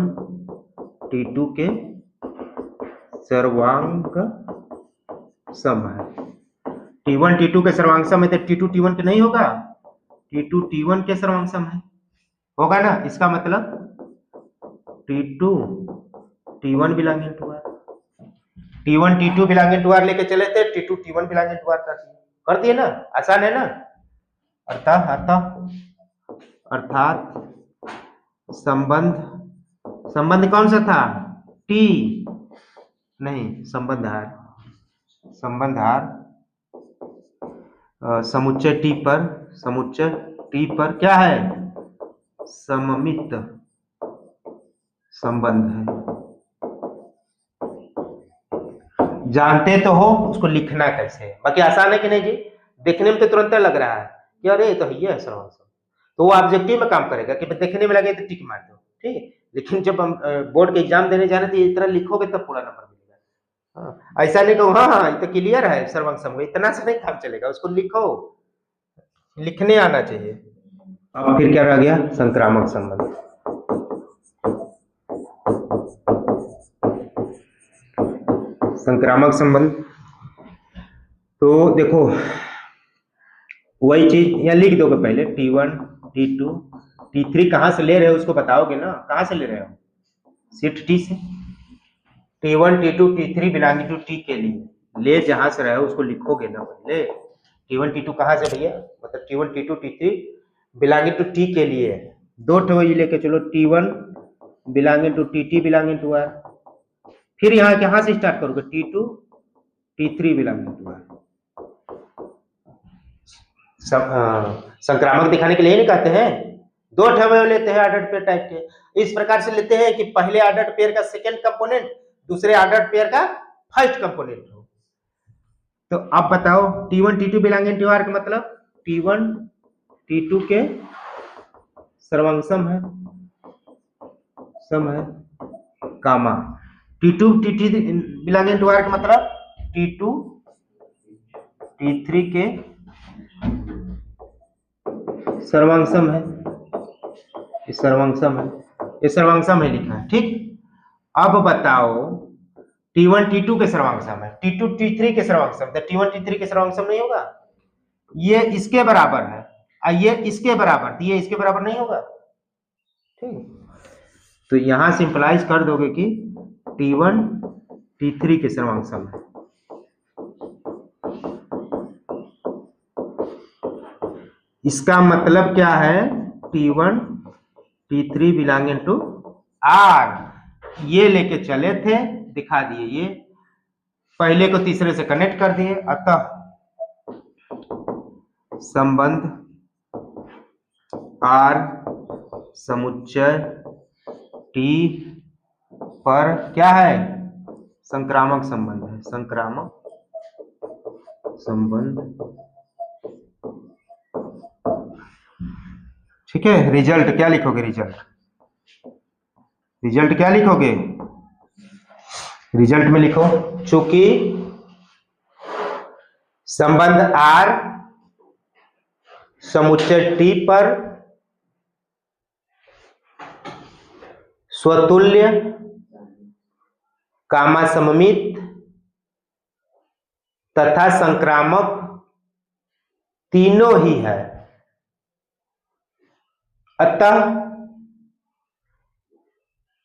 T2 के सर्वांगसम है। T1 T2 के सर्वांगसम है तो T2 T1 के नहीं होगा? T2 T1 के सर्वांगसम है, होगा ना। इसका मतलब T2 T1 belonging to R, T1 T2 belonging to R लेके चले थे, T2 T1 belonging to R कर दिए ना। आसान है ना। अर्थात संबंध कौन सा था? T नहीं, संबंध आर समुच्चय टी पर क्या है? सममित संबंध है। जानते तो हो उसको लिखना कैसे, बाकी आसान है कि नहीं जी? देखने में तो तुरंत लग रहा है कि अरे ये तो है सर्वांगसम, तो वो ऑब्जेक्टिव में काम करेगा कि देखने में लगे तो टिक मार दो, ठीक है। लेकिन जब हम बोर्ड के एग्जाम देने जा रहे थे इस तरह लिखोगे तब पूरा नंबर मिलेगा। हाँ, ऐसा नहीं कहो हाँ हाँ ये तो क्लियर है सर्वंग इतना से नहीं काम चलेगा, उसको लिखो, लिखने आना चाहिए। अब फिर क्या रह गया, संक्रामक संबंध। संक्रामक संबंध तो देखो वही चीज यहाँ लिख दोगे पहले, T1 T2 T3 कहाँ से ले रहे हो उसको बताओगे ना, कहाँ से ले रहे हो, शिफ्ट T से। T1 T2 T3 belonging to T के लिए ले जहां से रहे हो उसको लिखोगे ना पहले। T1 T2 कहाँ से भैया, मतलब T1 T2 T3 belonging to T के लिए, दो ठो ये लेके चलो, T1 belonging to T belonging to R। फिर यहाँ कहाँ से स्टार्ट करोगे, T2 T3 belonging to R। संक्रामक दिखाने के लिए नहीं कहते हैं, दो ठे लेते हैं ऑर्डर पेयर टाइप के, इस प्रकार से लेते हैं कि पहले ऑर्डर पेयर का सेकंड कंपोनेंट दूसरे ऑर्डर पेयर का फर्स्ट कंपोनेंट हो। तो अब बताओ T1 T2 belonging to R का मतलब T1 T2 के सर्वंगसम है, सम है, कामा T2 T3 belonging to R का मतलब T2 T3 के सर्वांगसम है, ये सर्वांगसम है, ये सर्वांगसम है लिखा है, ठीक। अब बताओ T1 T2 के सर्वांगसम है, T2 T3 के सर्वांगसम, तो T1 T3 के सर्वांगसम नहीं होगा, ये इसके बराबर है और ये इसके बराबर, तो ये इसके बराबर नहीं होगा, ठीक। तो यहां सिंपलाइज कर दोगे कि T1 T3 के सर्वांगसम है। इसका मतलब क्या है, T1 T3 belonging to R, ये लेके चले थे, दिखा दिए, ये पहले को तीसरे से कनेक्ट कर दिए, अतः संबंध R समुच्चय T पर क्या है, संक्रामक संबंध है, संक्रामक संबंध, ठीक है। रिजल्ट क्या लिखोगे, रिजल्ट क्या लिखोगे, रिजल्ट में लिखो चूंकि संबंध R समुच्चय T पर स्वतुल्य कामा सममित तथा संक्रामक तीनों ही है, अतः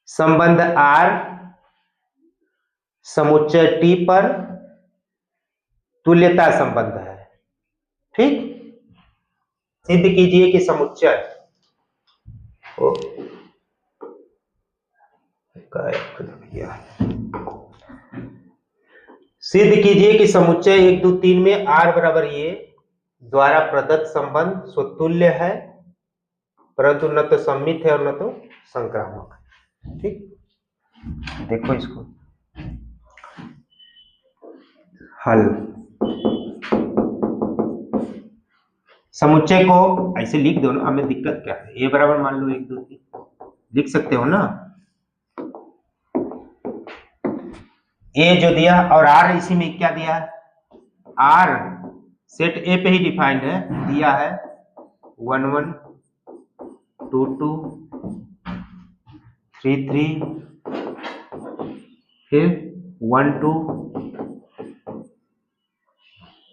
संबंध R समुच्चय T पर तुल्यता संबंध है, ठीक। सिद्ध कीजिए कि समुच्चय सिद्ध कीजिए कि समुच्चय 1 2 3 में R बराबर ये द्वारा प्रदत्त संबंध स्वतुल्य है, परंतु न तो सम्मित है और न तो संक्रामक है, ठीक। देखो इसको हल, समुच्चय को ऐसे लिख दो ना, हमें दिक्कत क्या है, A बराबर मान लो 1 2 3 लिख सकते हो ना, A जो दिया और R इसी में क्या दिया है, R सेट A पे ही डिफाइंड है, दिया है 1 1 2 2 3 3 फिर 1 2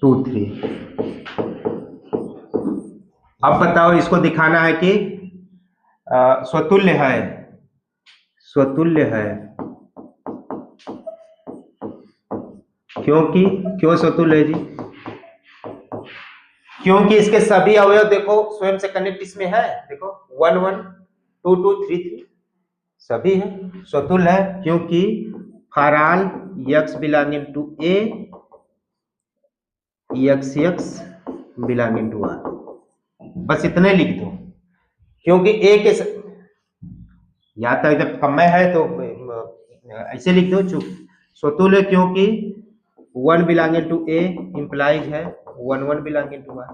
2 3। अब बताओ इसको दिखाना है कि स्वतुल्य है, स्वतुल्य है, क्योंकि क्यों स्वतुल्य है जी, क्योंकि इसके सभी अवयव देखो स्वयं से कनेक्ट इसमें है, देखो 1 1 2 2 3 3 सभी है, स्वतुल्य है, क्योंकि for all x belonging to A x belonging to R, बस इतने लिख दो, क्योंकि A के या तो जब कम है तो ऐसे लिख दो चुप स्वतुल्य, क्योंकि 1 बिलोंगिंग टू A इंप्लाइज है 1 1 बिलोंगिंग टू R,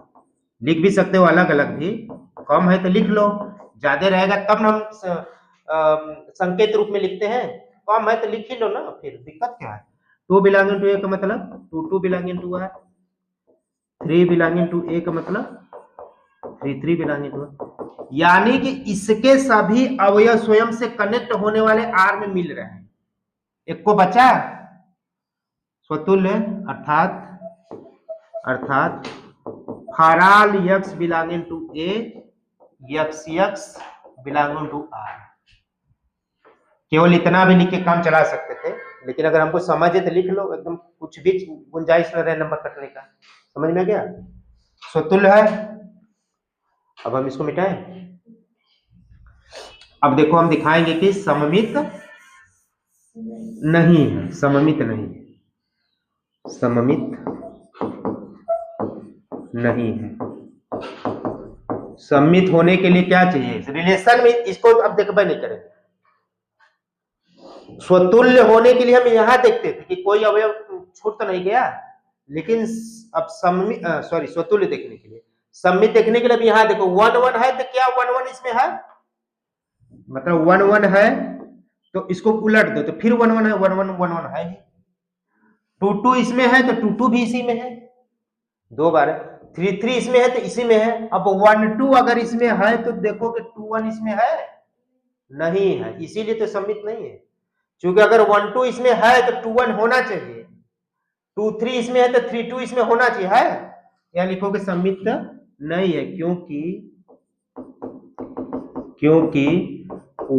लिख भी सकते हो अलग अलग भी, कम है तो लिख लो, ज्यादा रहेगा तब हम संकेत रूप में लिखते हैं, कम है तो लिख ही लो ना, फिर दिक्कत क्या है। 2 बिलोंगिंग टू ए का मतलब 2 belonging to R, 3 belonging to A का मतलब 3 बिलोंगिंग टू, यानी कि इसके सभी अवयव स्वयं से कनेक्ट होने वाले आर में मिल रहे हैं। एक को बचा स्वतुल्य, अर्थात for all x belonging to A x belonging to R. केवल इतना भी लिख के काम चला सकते थे, लेकिन अगर हमको समझे तो लिख लो, एकदम कुछ भी गुंजाइश न रहे नंबर कटने का। समझ में गया? स्वतुल्य है। अब हम इसको मिटाएं। अब देखो हम दिखाएंगे कि सममित नहीं है, सममित नहीं है, सममित नहीं है। सममित होने के लिए क्या चाहिए रिलेशन में, इसको अब देखबे नहीं करेंगे। स्वतुल्य होने के लिए हम यहां देखते थे कि कोई अवयव छूट तो नहीं गया, लेकिन अब स्वतुल्य देखने के लिए, सममित देखने के लिए अब यहां देखो 1 1 है तो क्या 1 1 इसमें है, मतलब 1 1 है तो इसको उलट दो तो फिर 1 1 है, 1 1 1 1 है। 2 2 इसमें है तो 2 2 भी इसी में है, 2 बार 3 3 इसमें है तो इसी में है। अब 1 2 अगर इसमें है तो देखो कि 2 1 इसमें है नहीं है, इसीलिए तो सममित नहीं है। क्योंकि अगर 1 2 इसमें है तो 2 1 होना चाहिए, 2 3 इसमें है तो 3 2 इसमें होना चाहिए, है या लिखोगे सममित नहीं है, क्योंकि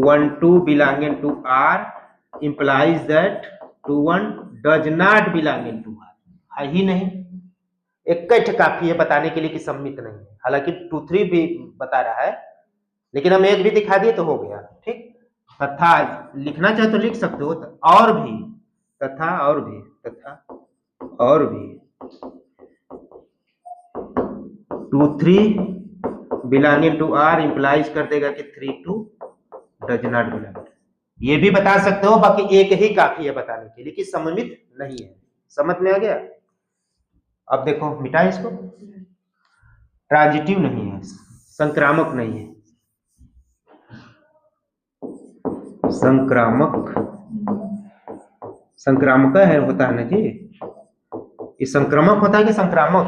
1 2 belonging to R implies that 2 1 does not belonging to R, है ही नहीं। एक काफी है बताने के लिए कि सममित नहीं है, हालांकि 2 3 भी बता रहा है, लेकिन हम एक भी दिखा दिए तो हो गया। ठीक, तथा लिखना चाहे तो लिख सकते हो, और भी, तथा और भी, तथा और भी 2 3 बिलोंगिंग टू आर इंप्लाइज कर देगा कि 3 2 डज नॉट बिलोंग। ये भी बता सकते हो, बाकी एक ही काफी है बताने के लिए कि सममित नहीं है। समझ में आ गया? अब देखो मिटाए इसको, ट्रांजिटिव नहीं है, संक्रामक नहीं है, संक्रामक है होता है ना जी, ये संक्रमक होता है कि संक्रामक?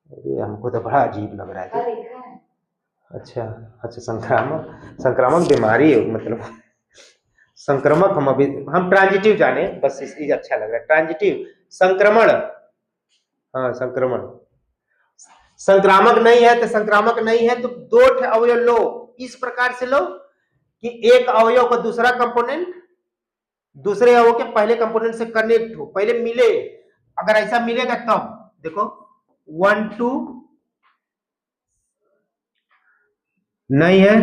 अरे हमको तो बड़ा अजीब लग रहा है जी। अच्छा, संक्रामक बीमारी है, मतलब संक्रमक हम ट्रांजिटिव जाने, बस इसलिए अच्छा लग रहा है ट्रांजिटिव। संक्रमण, हाँ संक्रमण, संक्रामक नहीं है तो संक्रामक नहीं है तो 2 अवयव लो, इस प्रकार से लो कि एक अवयव का दूसरा कंपोनेंट दूसरे अवयव के पहले कंपोनेंट से कनेक्ट हो, पहले मिले। अगर ऐसा मिलेगा तब देखो 1 2 नहीं है,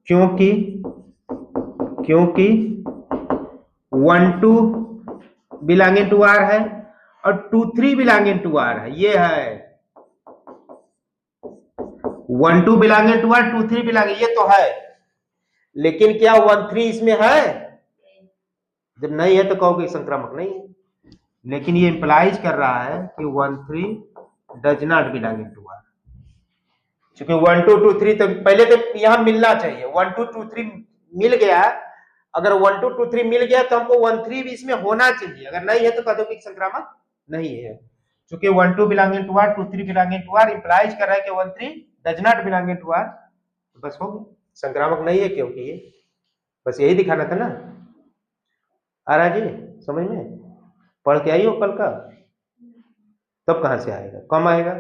क्योंकि 1 2 बिलोंगिंग टू आर है और 2 3 बिलोंगिंग टू आर है, ये है 1 2 बिलोंगिंग टू आर, 2 3 बिलोंगिंग, ये तो है, लेकिन क्या 1 3 इसमें है? जब नहीं है तो कहोगे संक्रामक नहीं है, लेकिन ये इंप्लाइज कर रहा है कि 1 3 does not belonging to R. क्योंकि 1 2 2 3 तो पहले तो यहां मिलना चाहिए, 1 2 2 3 मिल गया, अगर 1 2 2 3 मिल गया तो हमको 1 3 भी इसमें होना चाहिए, अगर नहीं है तो कह दो कि संक्रामक नहीं है। क्योंकि 1 2 belonging to R, 2 3 belonging to R implies कर रहा है कि 1 3 does not belonging to are, तो बस हो गया, संक्रामक नहीं है, क्योंकि ये बस यही दिखाना था ना। आ रहा जी समझ में? पढ़ के आई हो कल का, तब कहां से आएगा, कम आएगा।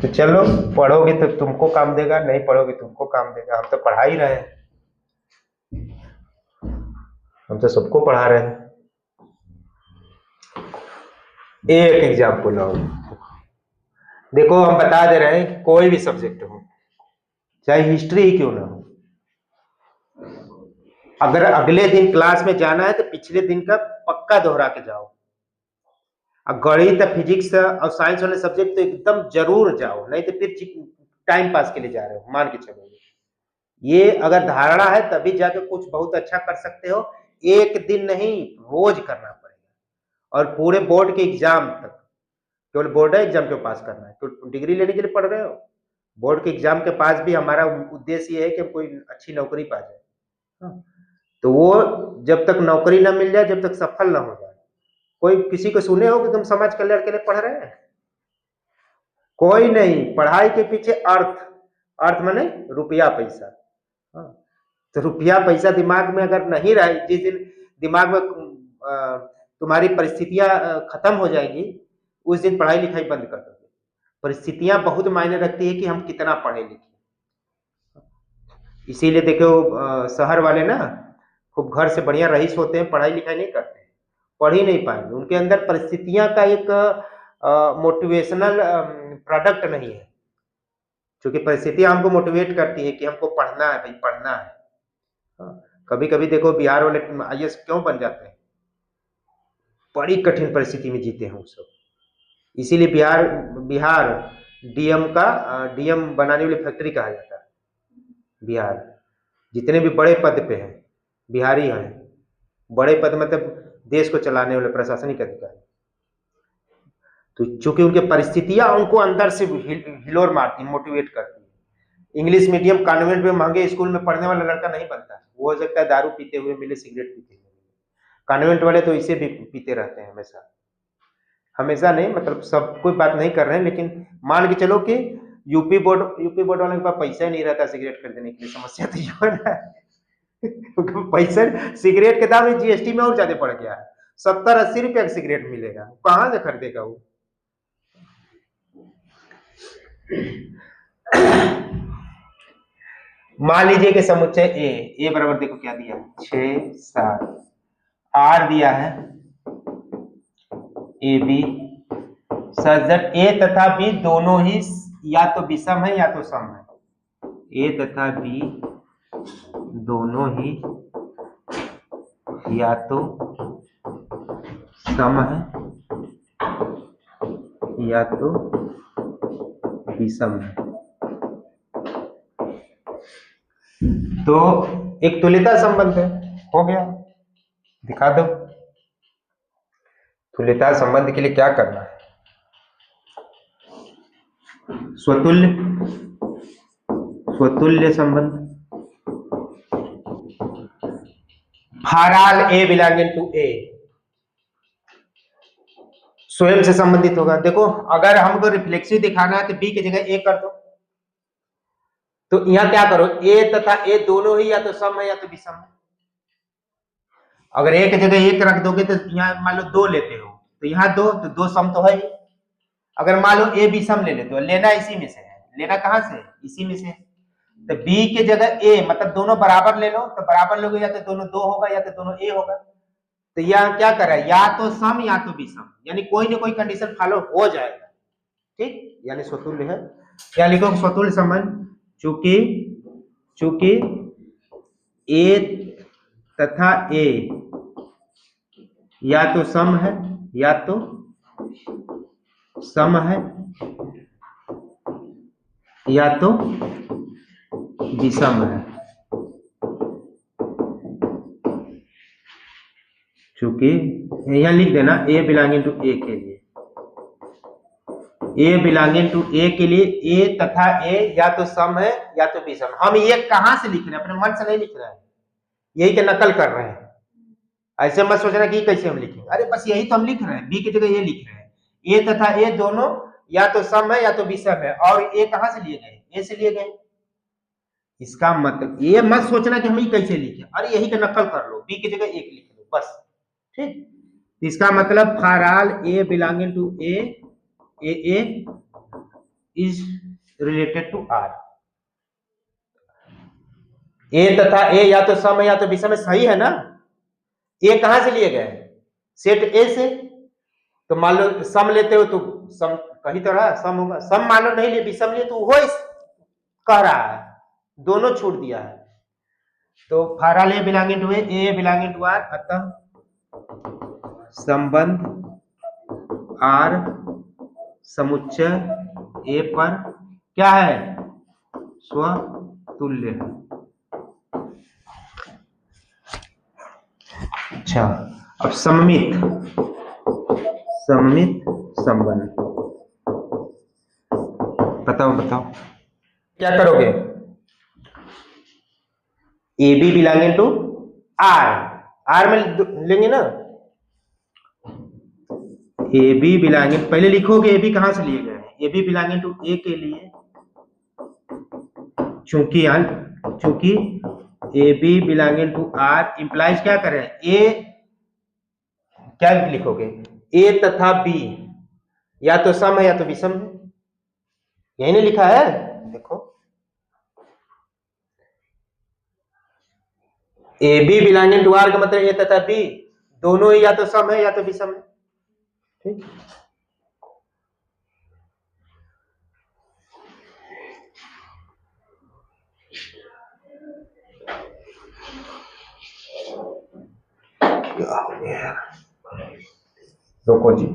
तो चलो पढ़ोगे तो तुमको काम देगा, नहीं पढ़ोगे तुमको काम देगा। हम तो पढ़ा ही रहे हैं, हम तो सबको पढ़ा रहे हैं। एक एग्जाम्पल और देखो, हम बता दे रहे हैं कि कोई भी सब्जेक्ट हो, चाहे हिस्ट्री ही क्यों ना हो, अगर अगले दिन क्लास में जाना है तो पिछले दिन का पक्का दोहरा के जाओ। गणित, फिजिक्स और साइंस वाले सब्जेक्ट तो एकदम जरूर जाओ, नहीं तो फिर टाइम पास के लिए जा रहे हो, मान के चलो। ये अगर धारणा है तभी जाके कुछ बहुत अच्छा कर सकते हो। एक दिन नहीं, रोज करना पड़ेगा, और पूरे बोर्ड के एग्जाम तक केवल बोर्ड एग्जाम क्यों पास करना है? तो डिग्री लेने के लिए पढ़ रहे हो। बोर्ड के एग्जाम के पास भी हमारा उद्देश्य ये है कि हम कोई अच्छी नौकरी पा जाए। हाँ, तो वो जब तक नौकरी ना मिल जाए, जब तक सफल ना हो जाए, कोई किसी को सुने हो कि तुम समाज कल्याण के लिए पढ़ रहे हैं? कोई नहीं। पढ़ाई के पीछे अर्थ, अर्थ माने रुपया पैसा। हाँ, तो रुपया पैसा दिमाग में अगर नहीं रहे, जिस दिन दिमाग में तुम्हारी परिस्थितियां खत्म हो जाएंगी, उस दिन पढ़ाई लिखाई बंद कर दोगे। परिस्थितियां बहुत मायने रखती है कि हम कितना पढ़े लिखे। इसीलिए देखो शहर वाले ना खूब घर से बढ़िया रईस होते हैं, पढ़ाई लिखाई नहीं करते, पढ़ ही नहीं पाएंगे। उनके अंदर परिस्थितियां का एक मोटिवेशनल प्रोडक्ट नहीं है, क्योंकि परिस्थितियां हमको मोटिवेट करती है कि हमको पढ़ना है भाई, पढ़ना है। कभी कभी देखो बिहार वाले IAS क्यों बन जाते हैं? बड़ी कठिन परिस्थिति में जीते हैं वो सब। इसीलिए बिहार डीएम बनाने वाली फैक्ट्री कहा जाता है। बिहार जितने भी बड़े पद पे हैं बिहारी हैं। बड़े पद मतलब देश को चलाने वाले प्रशासनिक अधिकारी। तो चूंकि उनकी परिस्थितियां उनको अंदर से हिलोर मारती, मोटिवेट करती है। इंग्लिश मीडियम कॉन्वेंट में महंगे स्कूल में पढ़ने वाला लड़का नहीं बनता, वो हो सकता है दारू पीते हुए मिले, सिगरेट पीते हुए। कॉन्वेंट वाले तो इसे भी पीते रहते हैं हमेशा। हमेशा नहीं, मतलब सब कोई बात नहीं कर रहे हैं, लेकिन मान के चलो कि यूपी बोर्ड वालों के पास पैसा ही नहीं रहता सिगरेट खरीदने के लिए। समस्या तो ये है ना, पैसा, सिगरेट के दाम GST में और ज्यादा बढ़ गया है। 70-80 रुपया का सिगरेट मिलेगा, कहां से खरीदेगा वो? मान लीजिए कि समुच्चय ए बराबर देखो क्या दिया है, 6 7, R दिया है AB सच दैट A तथा B दोनों ही या तो विषम है या तो सम है। A तथा B दोनों ही या तो सम है या तो विषम है। तो एक तुल्यता संबंध है, हो गया। दिखा दो। तुल्यता संबंध के लिए क्या करना है? स्वतुल्य संबंध। For A belonging to A स्वयं से संबंधित होगा। देखो अगर हमको रिफ्लेक्सिव दिखाना है तो B की जगह A कर दो। तो यहां क्या करो, A तथा A दोनों ही या तो सम है या तो विषम है। अगर एक जगह 1 रख दोगे तो यहाँ मान लो 2 लेते हो, तो यहाँ 2, तो 2 सम तो है ही। अगर मान लो A विषम ले लेते हो, लेना इसी में से है। लेना कहां से? इसी में से। तो B की जगह A, मतलब दोनों बराबर ले लो, तो बराबर लोगे या तो दोनों 2 होगा या तो दोनों A होगा। तो यह क्या कर रहा है, या तो सम या तो विषम, यानी कोई ना कोई कंडीशन फॉलो हो जाएगा। ठीक, यानी स्वतुल्य है। क्या लिखो? स्वतुल्य संबंध। चूंकि A तथा A या तो सम है या तो सम है या तो विषम है। चूंकि यहां लिख देना A बिलोंगिंग टू A के लिए, A बिलोंगिंग टू A के लिए A तथा A या तो सम है या तो विषम। हम ये कहां से लिख रहे हैं? अपने मन से नहीं लिख रहे हैं, यही के नकल कर रहे हैं। ऐसे मत सोचना कि कैसे हम लिखेंगे, अरे बस यही तो हम लिख रहे हैं। B की जगह ये लिख रहे हैं, A तथा A दोनों या तो सम है या तो विषम है। और A कहां से लिए गए? A से लिए गए। इसका मतलब ये मत सोचना कि हम ये कैसे लिखे, अरे यही का नकल कर लो, B की जगह 1 लिख लो बस। ठीक, इसका मतलब for all A belonging to A is related to R। A तथा A या तो सम है या तो विषम है, सही है ना? A कहां से लिए गए? सेट A से। तो मान लो सम लेते हो तो सम कहीं तो रहा सम होगा, सम मान लो नहीं लिए, विषम लिए तो वो कह रहा है, दोनों छूट दिया है। तो for all A belonging to A belonging to R, अतः संबंध R समुच्चय A पर क्या है? स्वतुल्य है। अच्छा, अब सममित संबंध। बताओ बताओ क्या करोगे? A B belonging to R, R में लेंगे ना। ए बी बिलोंगिंग, पहले लिखोगे ए बी कहां से लिए गए हैं? A B belonging to A के लिए, चूंकि A B belonging to R implies क्या कर रहे हैं? ए क्या लिखोगे? ए तथा बी या तो सम है या तो विषम है, यही नहीं लिखा है? देखो A B belonging to are का मतलब ए तथा बी दोनों ही या तो सम है या तो विषम है। ठीक, रोको जी।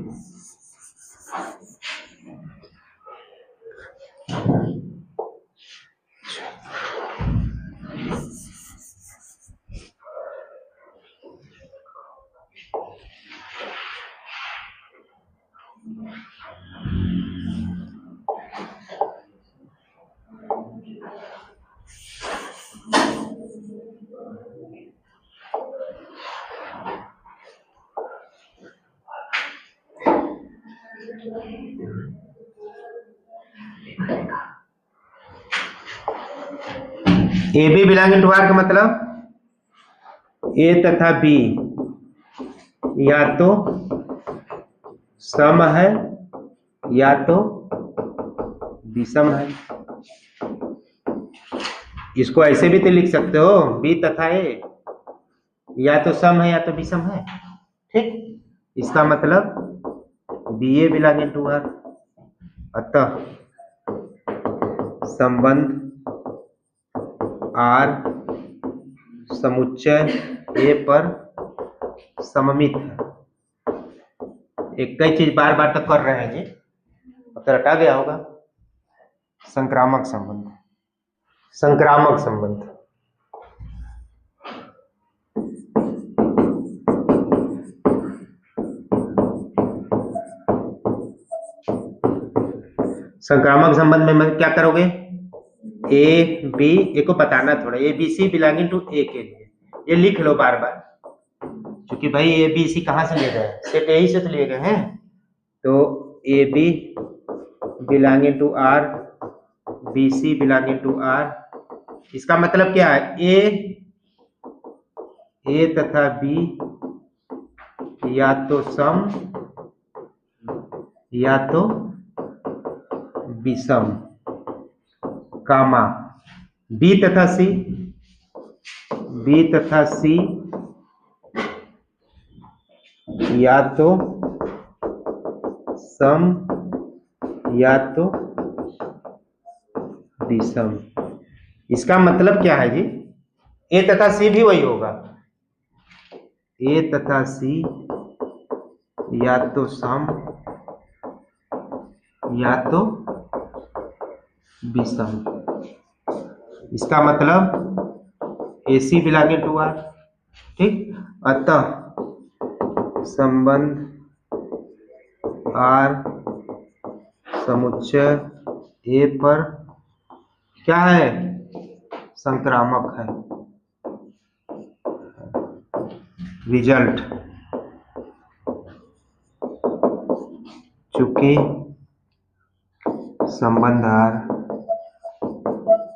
A B belonging to are का मतलब ए तथा बी या तो सम है या तो विषम है। इसको ऐसे भी तो लिख सकते हो, बी तथा ए या तो सम है या तो विषम है। ठीक, इसका मतलब B A belonging to R, अतः संबंध आर समुच्चय ए पर सममित है। एक कई चीज बार बार तक कर रहे हैं जी, अब तो रटा गया होगा। संक्रामक संबंध, संक्रामक संबंध, संक्रामक संबंध में मैं क्या करोगे? ए बी, ए को बताना थोड़ा, A B C belonging to A के लिए ये लिख लो बार बार, क्योंकि भाई ए बी सी कहां से लिए गए? सेट यही से तो लिए गए हैं। तो A B belonging to R, B C belonging to R, इसका मतलब क्या है? ए तथा बी या तो सम या तो विषम, कामा बी तथा सी, बी तथा सी या तो सम या तो विषम। इसका मतलब क्या है जी? ए तथा सी भी वही होगा, ए तथा सी या तो सम या तो विषम। इसका मतलब ए सी बिलोंगिंग टू आर। ठीक, अतः संबंध आर समुच्चय ए पर क्या है? संक्रामक है। रिजल्ट, चूंकि संबंध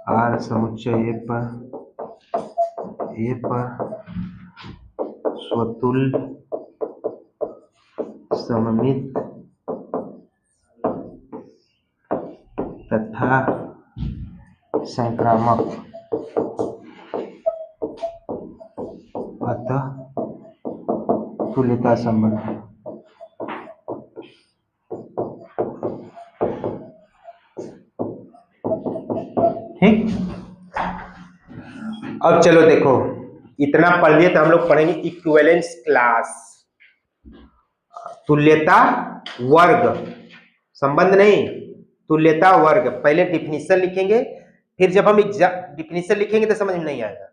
आर समुच्चय ए पर स्वतुल्य सममित तथा संक्रामक, अतः तुल्यता संबंध है। ठीक, अब चलो देखो, इतना पढ़ लिए तो हम लोग पढ़ेंगे इक्विवेलेंस क्लास। तुल्यता वर्ग, संबंध नहीं, तुल्यता वर्ग। पहले डिफिनीशन लिखेंगे, फिर जब हम डिफिनीशन लिखेंगे तो समझ में नहीं आएगा,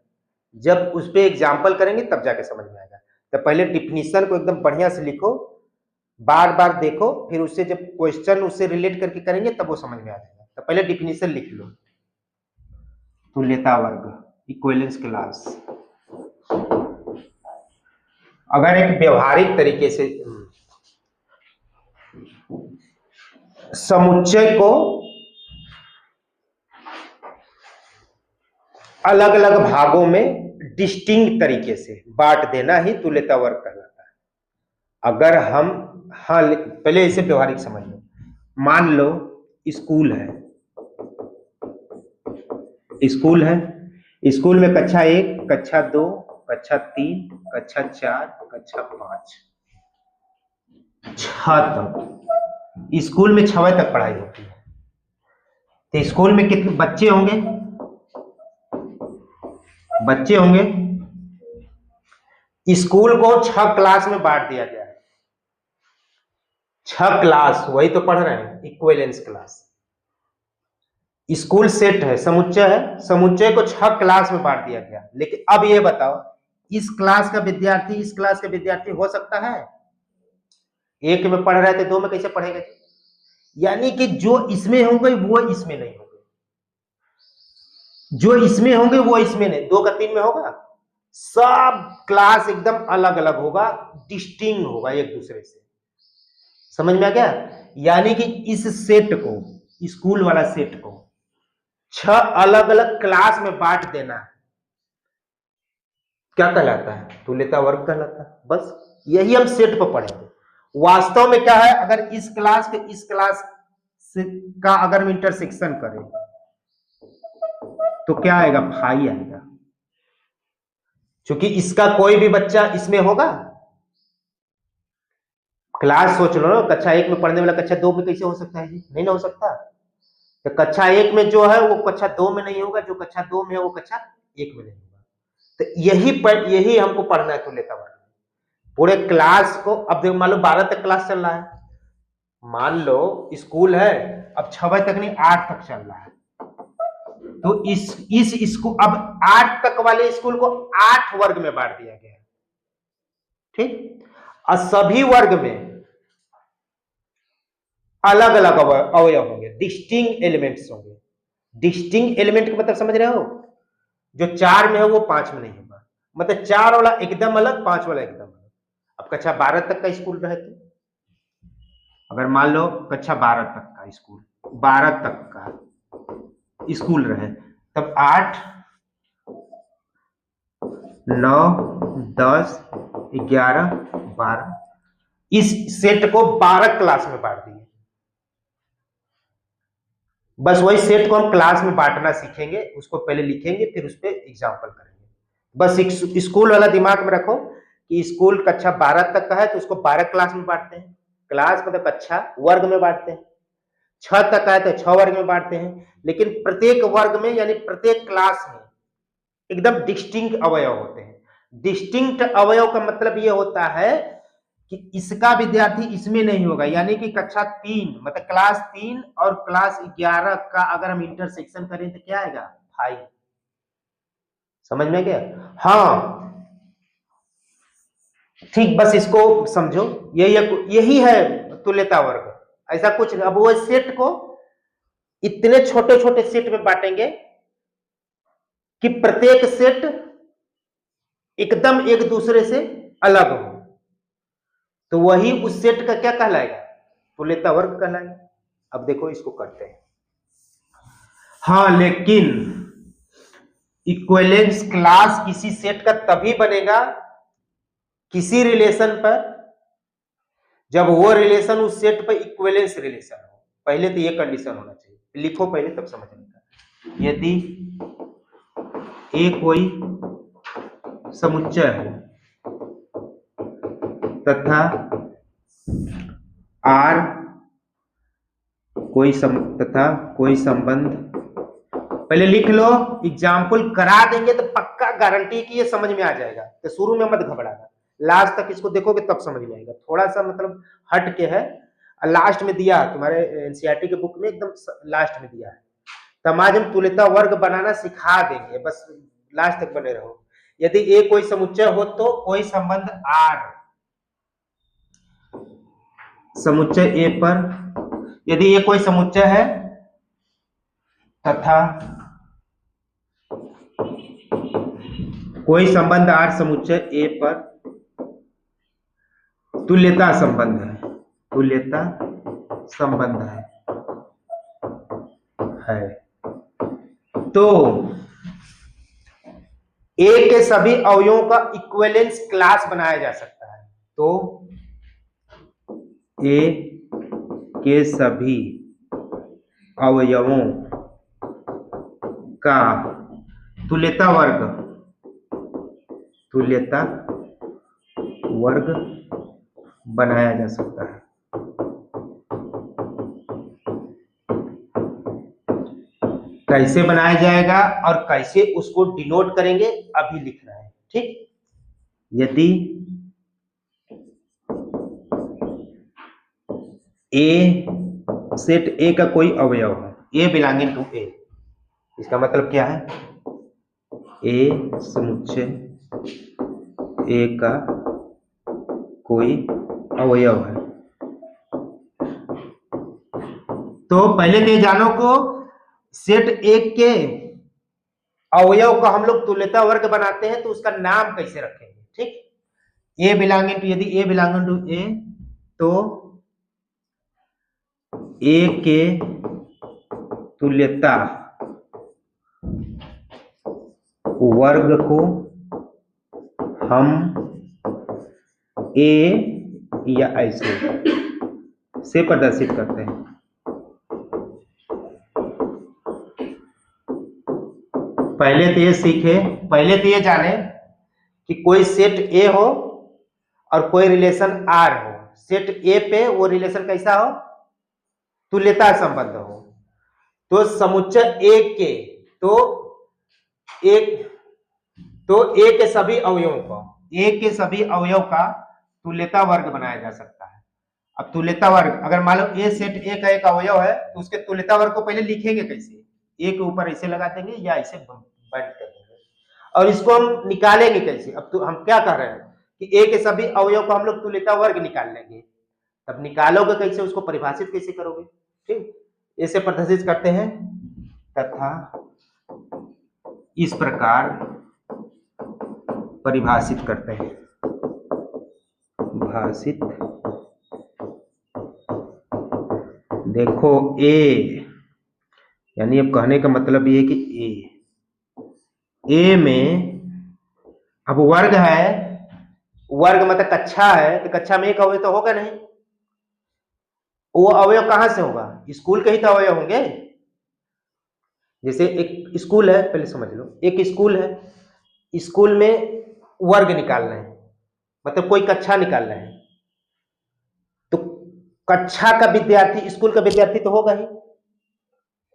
जब उस पर एग्जाम्पल करेंगे तब जाके समझ में आएगा। तो पहले डिफिनीशन को एकदम बढ़िया से लिखो, बार बार देखो, फिर उससे जब क्वेश्चन उससे रिलेट करके करेंगे तब वो समझ में आ जाएगा। तो पहले डिफिनीशन लिख लो, तुल्यता वर्ग इक्विवेलेंस क्लास। अगर एक व्यवहारिक तरीके से समुच्चय को अलग अलग भागों में डिस्टिंक्ट तरीके से बांट देना ही तुल्यता वर्ग कहलाता है। अगर हम, हाँ पहले इसे व्यवहारिक समझ लो। मान लो स्कूल है, स्कूल है, स्कूल में कक्षा 1, कक्षा 2, कक्षा 3, कक्षा 4, कक्षा 5, 6 तक। स्कूल में 6 तक पढ़ाई होती है। तो स्कूल में कितने बच्चे होंगे? बच्चे होंगे। स्कूल को 6 क्लास में बांट दिया गया है। 6 क्लास, वही तो पढ़ रहे हैं, इक्विवेलेंस क्लास। स्कूल सेट है, समुच्चय है, समुच्चय को 6 क्लास में बांट दिया गया। लेकिन अब ये बताओ, इस क्लास का विद्यार्थी इस क्लास का विद्यार्थी हो सकता है? एक में पढ़ रहे थे, 2 में कैसे पढ़ेगा? यानी कि जो इसमें होंगे वो इसमें नहीं होंगे, जो इसमें होंगे वो इसमें नहीं। 2 का 3 में होगा। सब क्लास एकदम अलग अलग होगा, डिस्टिंक्ट होगा एक दूसरे से। समझ में आ गया? यानी कि इस सेट को, स्कूल वाला सेट को 6 अलग अलग क्लास में बांट देना क्या कहलाता है? तुल्यता वर्ग कहलाता है। बस यही हम सेट पर पढ़ेंगे। वास्तव में क्या है, अगर इस क्लास के इस क्लास का अगर हम इंटरसेक्शन करें तो क्या आएगा? फाई आएगा। क्योंकि इसका कोई भी बच्चा इसमें होगा। क्लास सोच लो ना, कक्षा 1 में पढ़ने वाला कक्षा 2 में कैसे हो सकता है? नहीं ना हो सकता। तो कक्षा 1 में जो है वो कक्षा 2 में नहीं होगा, जो कक्षा 2 में है वो कक्षा 1 में नहीं होगा। तो यही हमको पढ़ना है तुल्यता वर्ग। पूरे क्लास को, अब देखो मान लो 12 तक क्लास चल रहा है, मान लो स्कूल है, अब 6 तक नहीं 8 तक चल रहा है। तो इस स्कूल, अब 8 तक वाले स्कूल को 8 वर्ग में बांट दिया गया है। ठीक, और सभी वर्ग में अलग अलग अवयव होंगे, डिस्टिंक्ट एलिमेंट्स होंगे। डिस्टिंक्ट एलिमेंट का मतलब समझ रहे हो? जो 4 में है वो 5 में नहीं होगा। मतलब 4 वाला एकदम अलग, 5 वाला एकदम अलग। अब कक्षा 12 तक का स्कूल रहे तो, अगर मान लो कक्षा 12 तक का स्कूल, 12 तक का स्कूल रहे, तब 8, 9, 10, 11, 12, इस सेट को 12 क्लास में बांट दिए। बस वही सेट को हम क्लास में बांटना सीखेंगे, उसको पहले लिखेंगे, फिर उस पर एग्जाम्पल करेंगे। बस एक स्कूल वाला दिमाग में रखो कि स्कूल कक्षा 12 तक का है तो उसको 12 क्लास में बांटते हैं। क्लास मतलब कक्षा, वर्ग में बांटते हैं। 6 तक का है तो 6 वर्ग में बांटते हैं। लेकिन प्रत्येक वर्ग में यानी प्रत्येक क्लास में एकदम डिस्टिंक्ट अवयव होते हैं। डिस्टिंक्ट अवयव का मतलब यह होता है कि इसका विद्यार्थी इसमें नहीं होगा। यानी कि कक्षा 3 मतलब क्लास 3 और क्लास 11 का अगर हम इंटरसेक्शन करें तो क्या आएगा? 5। समझ में गया? हाँ ठीक, बस इसको समझो, यही है तुल्यता वर्ग। ऐसा कुछ नहीं। अब वो सेट को इतने छोटे छोटे सेट में बांटेंगे कि प्रत्येक सेट एकदम एक दूसरे से अलग हो, तो वही उस सेट का क्या कहलाएगा? तुल्यता वर्ग कहलाएगा। अब देखो इसको करते हैं। हाँ, लेकिन इक्विवेलेंस क्लास किसी सेट का तभी बनेगा किसी रिलेशन पर, जब वो रिलेशन उस सेट पर इक्विवेलेंस रिलेशन हो। पहले तो ये कंडीशन होना चाहिए, लिखो पहले तब समझ में। यदि ए कोई समुच्चय हो तथा आर कोई संबंध, पहले लिख लो, एग्जाम्पल करा देंगे तो पक्का गारंटी कि ये समझ में आ जाएगा। तो शुरू में मत घबराना, लास्ट तक इसको देखोगे तब समझ में आएगा। थोड़ा सा मतलब हट के है, लास्ट में दिया तुम्हारे एनसीईआरटी के बुक में, एकदम लास्ट में दिया है। तब आज हम तुल्यता वर्ग बनाना सिखा देंगे, बस लास्ट तक बने रहो। यदि ए कोई समुच्चय हो तो कोई संबंध आर समुच्चय ए पर, यदि ये कोई समुच्चय है तथा कोई संबंध R समुच्चय A पर तुल्यता संबंध है, तुल्यता संबंध है तो A के सभी अवयवों का इक्विवेलेंस क्लास बनाया जा सकता है। तो A के सभी अवयवों का तुल्यता वर्ग बनाया जा सकता है। कैसे बनाया जाएगा और कैसे उसको डिनोट करेंगे अभी लिख रहे हैं, ठीक। यदि A सेट A का कोई अवयव है, A बिलोंगिंग टू A, इसका मतलब क्या है, A समुच्चय A का कोई अवयव है। तो पहले तो जानो को सेट A के अवयव का हम लोग तुल्यता वर्ग बनाते हैं तो उसका नाम कैसे रखेंगे, ठीक। A बिलोंगिंग टू, यदि A बिलोंगिंग टू A तो A के तुल्यता वर्ग को हम A या ऐसे से प्रदर्शित करते हैं। पहले तो ये सीखे, पहले तो ये जाने कि कोई सेट A हो और कोई रिलेशन R हो। सेट A पे वो रिलेशन कैसा हो, तुल्यता संबंध हो। तो समुच्चय A के तो A के सभी अवयवों का, A के सभी अवयव का तुल्यता वर्ग बनाया जा सकता है। अब तुल्यता वर्ग, अगर मान लो A सेट A का एक अवयव है तो उसके तुल्यता वर्ग को पहले लिखेंगे कैसे, A के ऊपर ऐसे लगा देंगे या ऐसे बैंड कर देंगे, और इसको हम निकालेंगे कैसे। अब तो हम क्या कह रहे हैं कि A के सभी अवयव को हम लोग तुल्यता वर्ग निकाल लेंगे। तब निकालोगे कैसे, उसको परिभाषित कैसे करोगे, ठीक। ऐसे प्रदर्शित करते हैं तथा इस प्रकार परिभाषित करते हैं। भाषित देखो A, यानी अब कहने का मतलब ये है कि A में अब वर्ग है, वर्ग मतलब कक्षा है, तो कक्षा में एक अवयव तो होगा नहीं। वो अवयव कहां से होगा, स्कूल के ही तो अवयव होंगे। जैसे एक स्कूल है, पहले समझ लो, एक स्कूल है, स्कूल में वर्ग निकालना है, मतलब कोई कक्षा निकालना है, तो कक्षा का विद्यार्थी, स्कूल का विद्यार्थी तो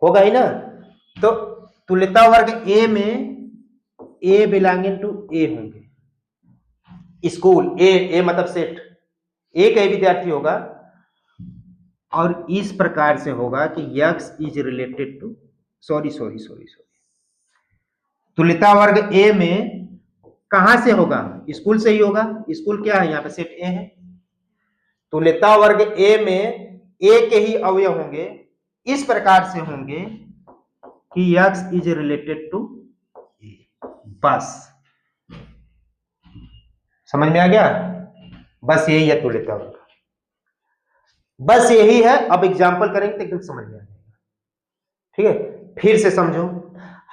होगा ही ना। तो तुल्यता वर्ग A में A बिलोंगिंग टू A होंगे। स्कूल A मतलब सेट A का ही विद्यार्थी होगा, और इस प्रकार से होगा कि X is related to, sorry तुल्यता वर्ग A में कहां से होगा, स्कूल से ही होगा। स्कूल क्या है, यहाँ पे सेट A है। तुल्यता वर्ग A में A के ही अवयव होंगे, इस प्रकार से होंगे कि X is related to A। बस समझ में आ गया, बस यही है तुल्यता वर्ग, बस यही है। अब एग्जांपल करेंगे तो एकदम समझ में आ जाएगा, ठीक है। फिर से समझो,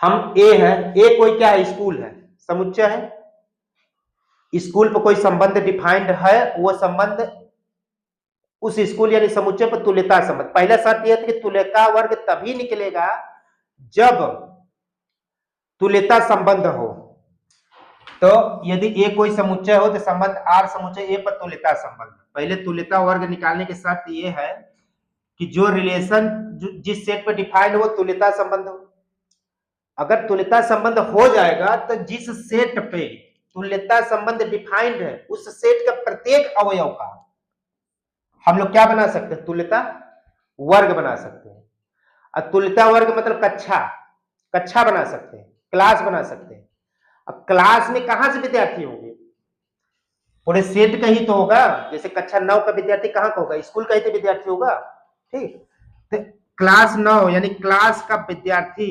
हम A है, A कोई क्या है, स्कूल है, समुच्चय है। स्कूल पर कोई संबंध डिफाइंड है, वो संबंध उस स्कूल यानी समुच्चय पर तुल्यता संबंध। पहला शर्त यह था कि तुल्यता वर्ग तभी निकलेगा जब तुल्यता संबंध हो। तो यदि A कोई समुच्चय हो तो संबंध R समुच्चय A पर तुल्यता संबंध। पहले तुल्यता वर्ग निकालने की शर्त यह है कि जो रिलेशन जिस सेट पर डिफाइंड हो तुल्यता संबंध हो। अगर तुल्यता संबंध हो जाएगा तो जिस सेट पे तुल्यता संबंध डिफाइंड है उस सेट का प्रत्येक अवयव का हम लोग क्या बना सकते हैं, तुल्यता वर्ग बना सकते हैं। अब तुल्यता वर्ग मतलब कक्षा बना सकते हैं, क्लास बना सकते हैं। अब क्लास में कहां से विद्यार्थी होंगे, पूरे सेट का ही तो होगा। जैसे कक्षा 9 का विद्यार्थी कहां का होगा, स्कूल का ही तो विद्यार्थी होगा, ठीक। तो क्लास 9 यानी क्लास का विद्यार्थी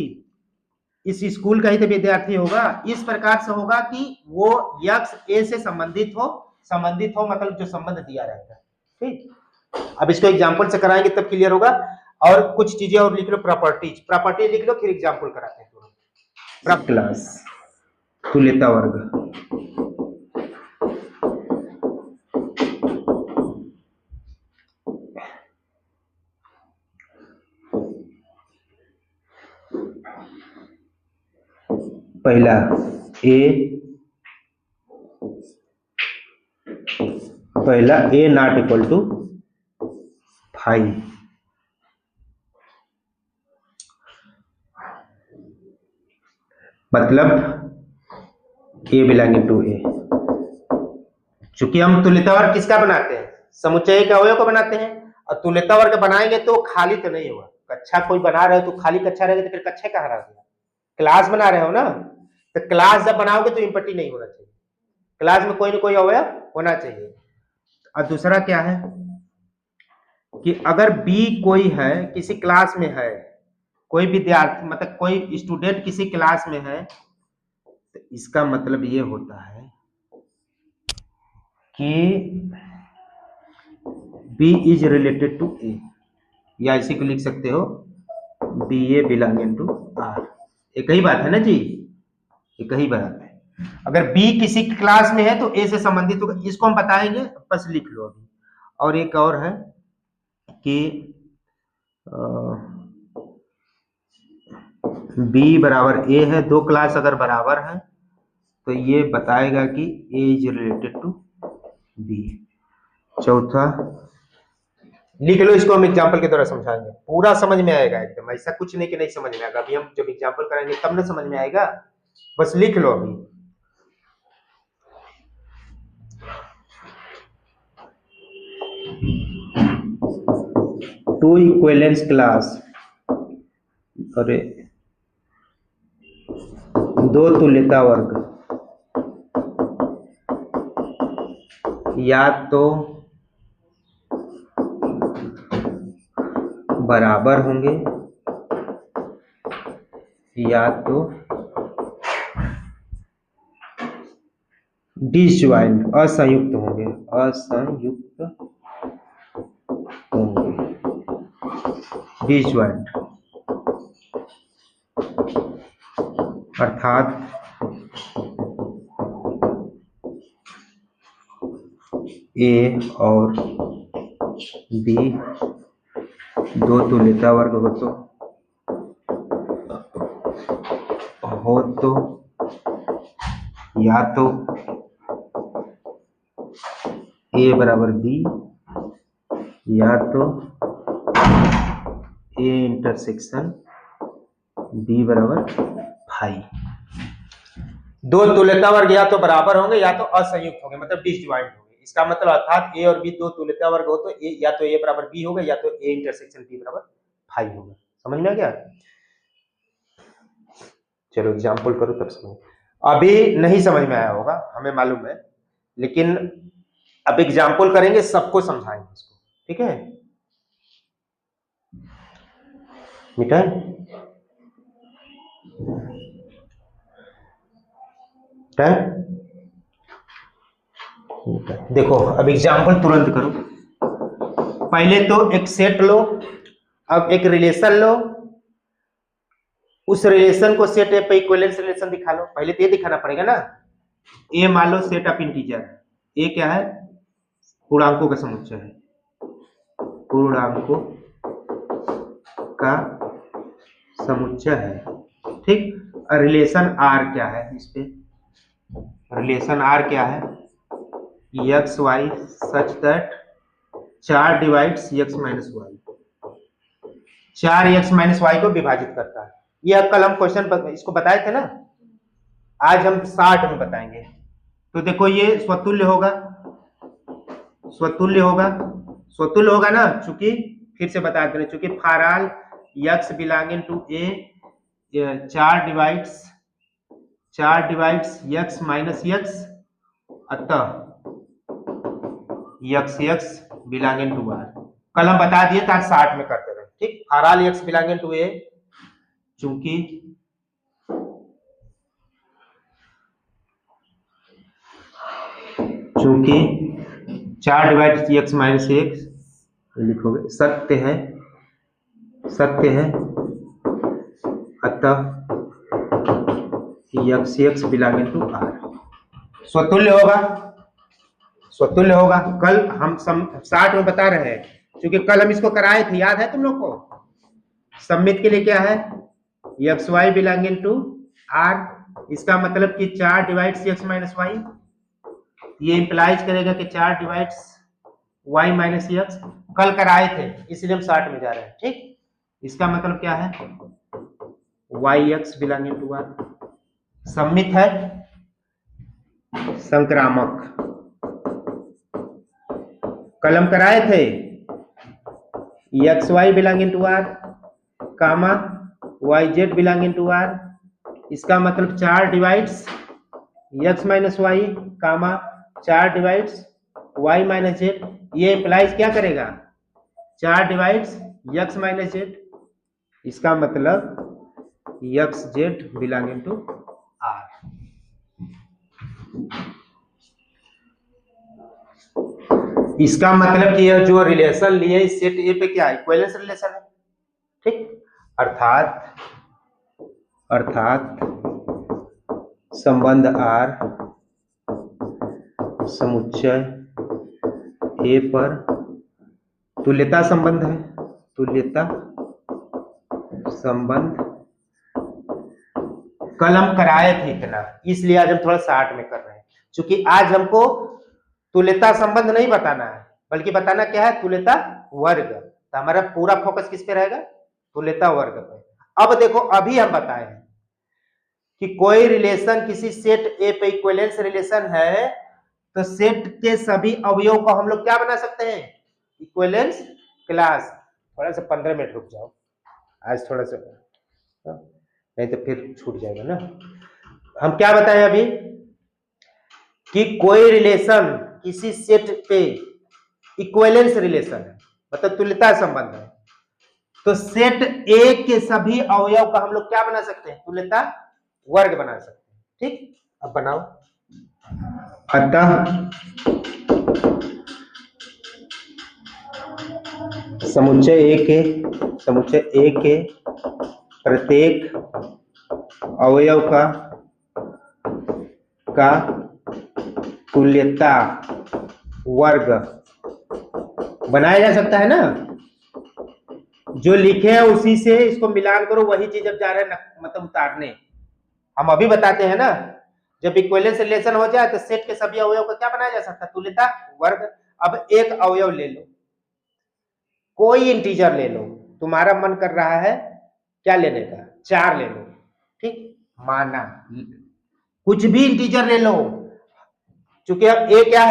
इस स्कूल का ही तो विद्यार्थी होगा। इस प्रकार से होगा कि वो यक्स ए से संबंधित हो मतलब जो संबंध दिया रहता है। ठीक, अब इसको एग्जाम्पल से कराएंगे तब क्लियर होगा। और कुछ चीजें और लिख लो, प्रॉपर्टी लिख लो, फिर एग्जाम्पल कराते हैं। क्लास तुल्यता वर्ग, पहला ए नॉट इक्वल टू 5, मतलब ए बिलोंगिंग टू ए। चूंकि हम तुल्यता वर्ग किसका बनाते हैं, समुच्चय के अवयव को बनाते हैं, और तुल्यता वर्ग बनाएंगे तो खाली तो नहीं होगा। कक्षा कोई बना रहे हो तो खाली कक्षा रहेगी तो फिर कक्षा कहाँ रह गया। क्लास बना रहे हो ना, तो क्लास जब बनाओगे तो इम्पटी नहीं होना चाहिए, क्लास में कोई ना कोई अवयव होना चाहिए। और दूसरा क्या है कि अगर बी कोई है किसी क्लास में है, कोई विद्यार्थी मतलब कोई स्टूडेंट किसी क्लास में है, तो इसका मतलब ये होता है कि B is related to A, या इसी को लिख सकते हो B A belonging to R. एक ही बात है ना जी, एक ही बात है। अगर बी किसी क्लास में है तो ए से संबंधित होगा, इसको हम बताएंगे, बस लिख लो अभी। और एक और है कि बी बराबर ए है, दो क्लास अगर बराबर है तो ये बताएगा कि ए इज रिलेटेड टू बी। चौथा लिख लो, इसको हम एग्जाम्पल के द्वारा समझाएंगे, पूरा समझ में आएगा एकदम, ऐसा कुछ नहीं कि नहीं समझ में आएगा। अभी हम जब एग्जाम्पल कराएंगे तब ना समझ में आएगा, बस लिख लो अभी। टू इक्विवेलेंस क्लास, अरे दो तुल्यता वर्ग या तो बराबर होंगे या तो डिसजॉइंट असंयुक्त होंगे, डिसजॉइंट अर्थात ए और बी दो तुल्यता वर्ग हो तो या तो ए बराबर बी या तो ए इंटरसेक्शन बी बराबर 5। दो तुल्यता वर्ग या तो बराबर होंगे या तो असंयुक्त होंगे, मतलब डिसजॉइंट होंगे। इसका मतलब अर्थात ए और बी दो तुल्यता वर्ग हो तो ए या तो ए बराबर बी होगा या तो ए इंटरसेक्शन बी बराबर 5 होगा। समझ में आ गया? चलो एग्जाम्पल करो तब समझ। अभी नहीं समझ में आया होगा, हमें मालूम है, लेकिन अब एग्जाम्पल करेंगे, सबको समझाएंगे इसको, ठीक है? मिटा देखो, अब एग्जाम्पल तुरंत करो। पहले तो एक सेट लो, अब एक रिलेशन लो, उस रिलेशन को सेट पे इक्विवेलेंस रिलेशन दिखा लो। पहले तो ये दिखाना पड़ेगा ना। ए मान लो सेट ऑफ इंटीजर, ए क्या है? पूर्णांकों का समुच्चय है, पूर्णांकों का समुच्चय है, ठीक। रिलेशन आर क्या है? इस पे रिलेशन आर क्या है? X y such that 4 divides x minus y, 4 x minus y को विभाजित करता है। यह कल हम क्वेश्चन इसको बताए थे ना, आज हम 60 में बताएंगे। तो देखो ये स्वतुल्य होगा, स्वतुल्य होगा, स्वतुल्य होगा ना, चूंकि फिर से बता दें, चूंकि for all x belonging to A 4 divides x minus x, अतः x x belonging to R. कल हम बता दिए था, 60 में करते रहे, ठीक, for all x belonging to A, चूंकि चूंकि 4 डिवाइड एक्स माइनस एक्स लिखोगे सत्य है अतः एक्स बिलोंगिंग टू आर स्वतुल्य होगा। कल हम 60 में बता रहे हैं, क्योंकि कल हम इसको कराए थे, याद है तुम लोग को। सममित के लिए क्या है, x y belonging to R, इसका मतलब कि 4 डिवाइड्स एक्स माइनस वाई, ये इंप्लाइज करेगा कि 4 डिवाइड्स वाई माइनस एक्स, कल कराए थे इसलिए हम 60 में जा रहे हैं। ठीक, इसका मतलब क्या है, y x belonging to R सममित है, संक्रामक। कल हम कराए थे x y belonging to R comma y z belonging to R, इसका मतलब 4 divides x minus y comma 4 divides y minus z, ये इंप्लाइज क्या करेगा, 4 डिवाइड्स एक्स माइनस जेड, इसका मतलब x z belonging to R. इसका मतलब कि यह जो रिलेशन लिए इस सेट ए पे क्या इक्विवेलेंस रिलेशन है। ठीक, अर्थात संबंध आर समुच्चय ए पर तुल्यता संबंध है, तुल्यता संबंध। कल हम कराए थे इतना, इसलिए आज हम थोड़ा 60 में कर रहे हैं, क्योंकि आज हमको तुल्यता संबंध नहीं बताना है, बल्कि बताना क्या है, तुल्यता वर्ग। तो हमारा पूरा फोकस किस पे रहेगा, तुल्यता वर्ग पे। अब देखो, अभी हम बताए हैं कि कोई रिलेशन किसी सेट ए पे इक्विवेलेंस रिलेशन है, तो सेट के सभी अवयव को हम लोग क्या बना सकते हैं, इक्विवेलेंस क्लास। थोड़ा सा 15 मिनट रुक जाओ, आज थोड़ा सा, नहीं तो फिर छूट जाएगा ना। हम क्या बताएं अभी कि कोई रिलेशन किसी सेट पे इक्विवेलेंस रिलेशन है, मतलब तुल्यता संबंध है, तो सेट ए के सभी अवयव का हम लोग क्या बना सकते हैं, तुल्यता वर्ग बना सकते हैं। ठीक, अब बनाओ। अतः समुच्चय ए के प्रत्येक अवयव का तुल्यता वर्ग बनाया जा सकता है ना। जो लिखे हैं उसी से इसको मिलान करो, वही चीज अब जा रहे हैं मतलब उतारने। हम अभी बताते हैं ना, जब इक्विवेलेंस रिलेशन हो जाए तो सेट के सभी अवयव का क्या बनाया जा सकता है, तुल्यता वर्ग। अब एक अवयव ले लो, कोई इंटीजर ले लो, तुम्हारा मन कर रहा है क्या लेने का, 4 ले लो। ठीक, माना कुछ भी इंटीजर ले लो, क्योंकि अब ए क्या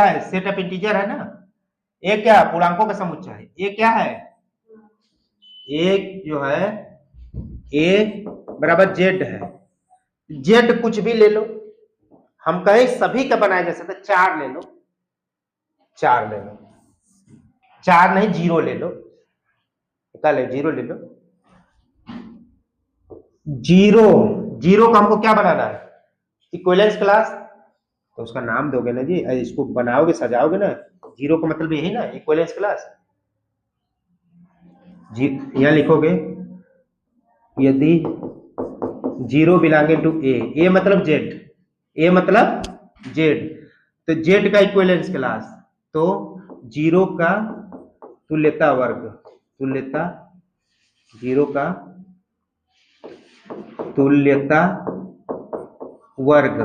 है, सेट ऑफ इंटीजर है ना। ए क्या है, पूर्णांकों का समुच्चय है। ए क्या है, ए जो है ए बराबर जेड है। जेड कुछ भी ले लो, हम कहें सभी का बनाया जा सकता है, 4 ले लो, 4 नहीं 0 ले लो, क्या ले, 0 ले लो। 0 का हमको क्या बनाना है, इक्विवेलेंस क्लास, तो उसका नाम दोगे ना जी, इसको बनाओगे सजाओगे ना। 0 का मतलब यही ना, इक्विवेलेंस क्लास। यहां लिखोगे यदि 0 बिलोंगिंग टू ए मतलब जेड, तो जेड का इक्विवेलेंस क्लास, तो 0 का तुल्यता वर्ग, 0 का तुल्यता वर्ग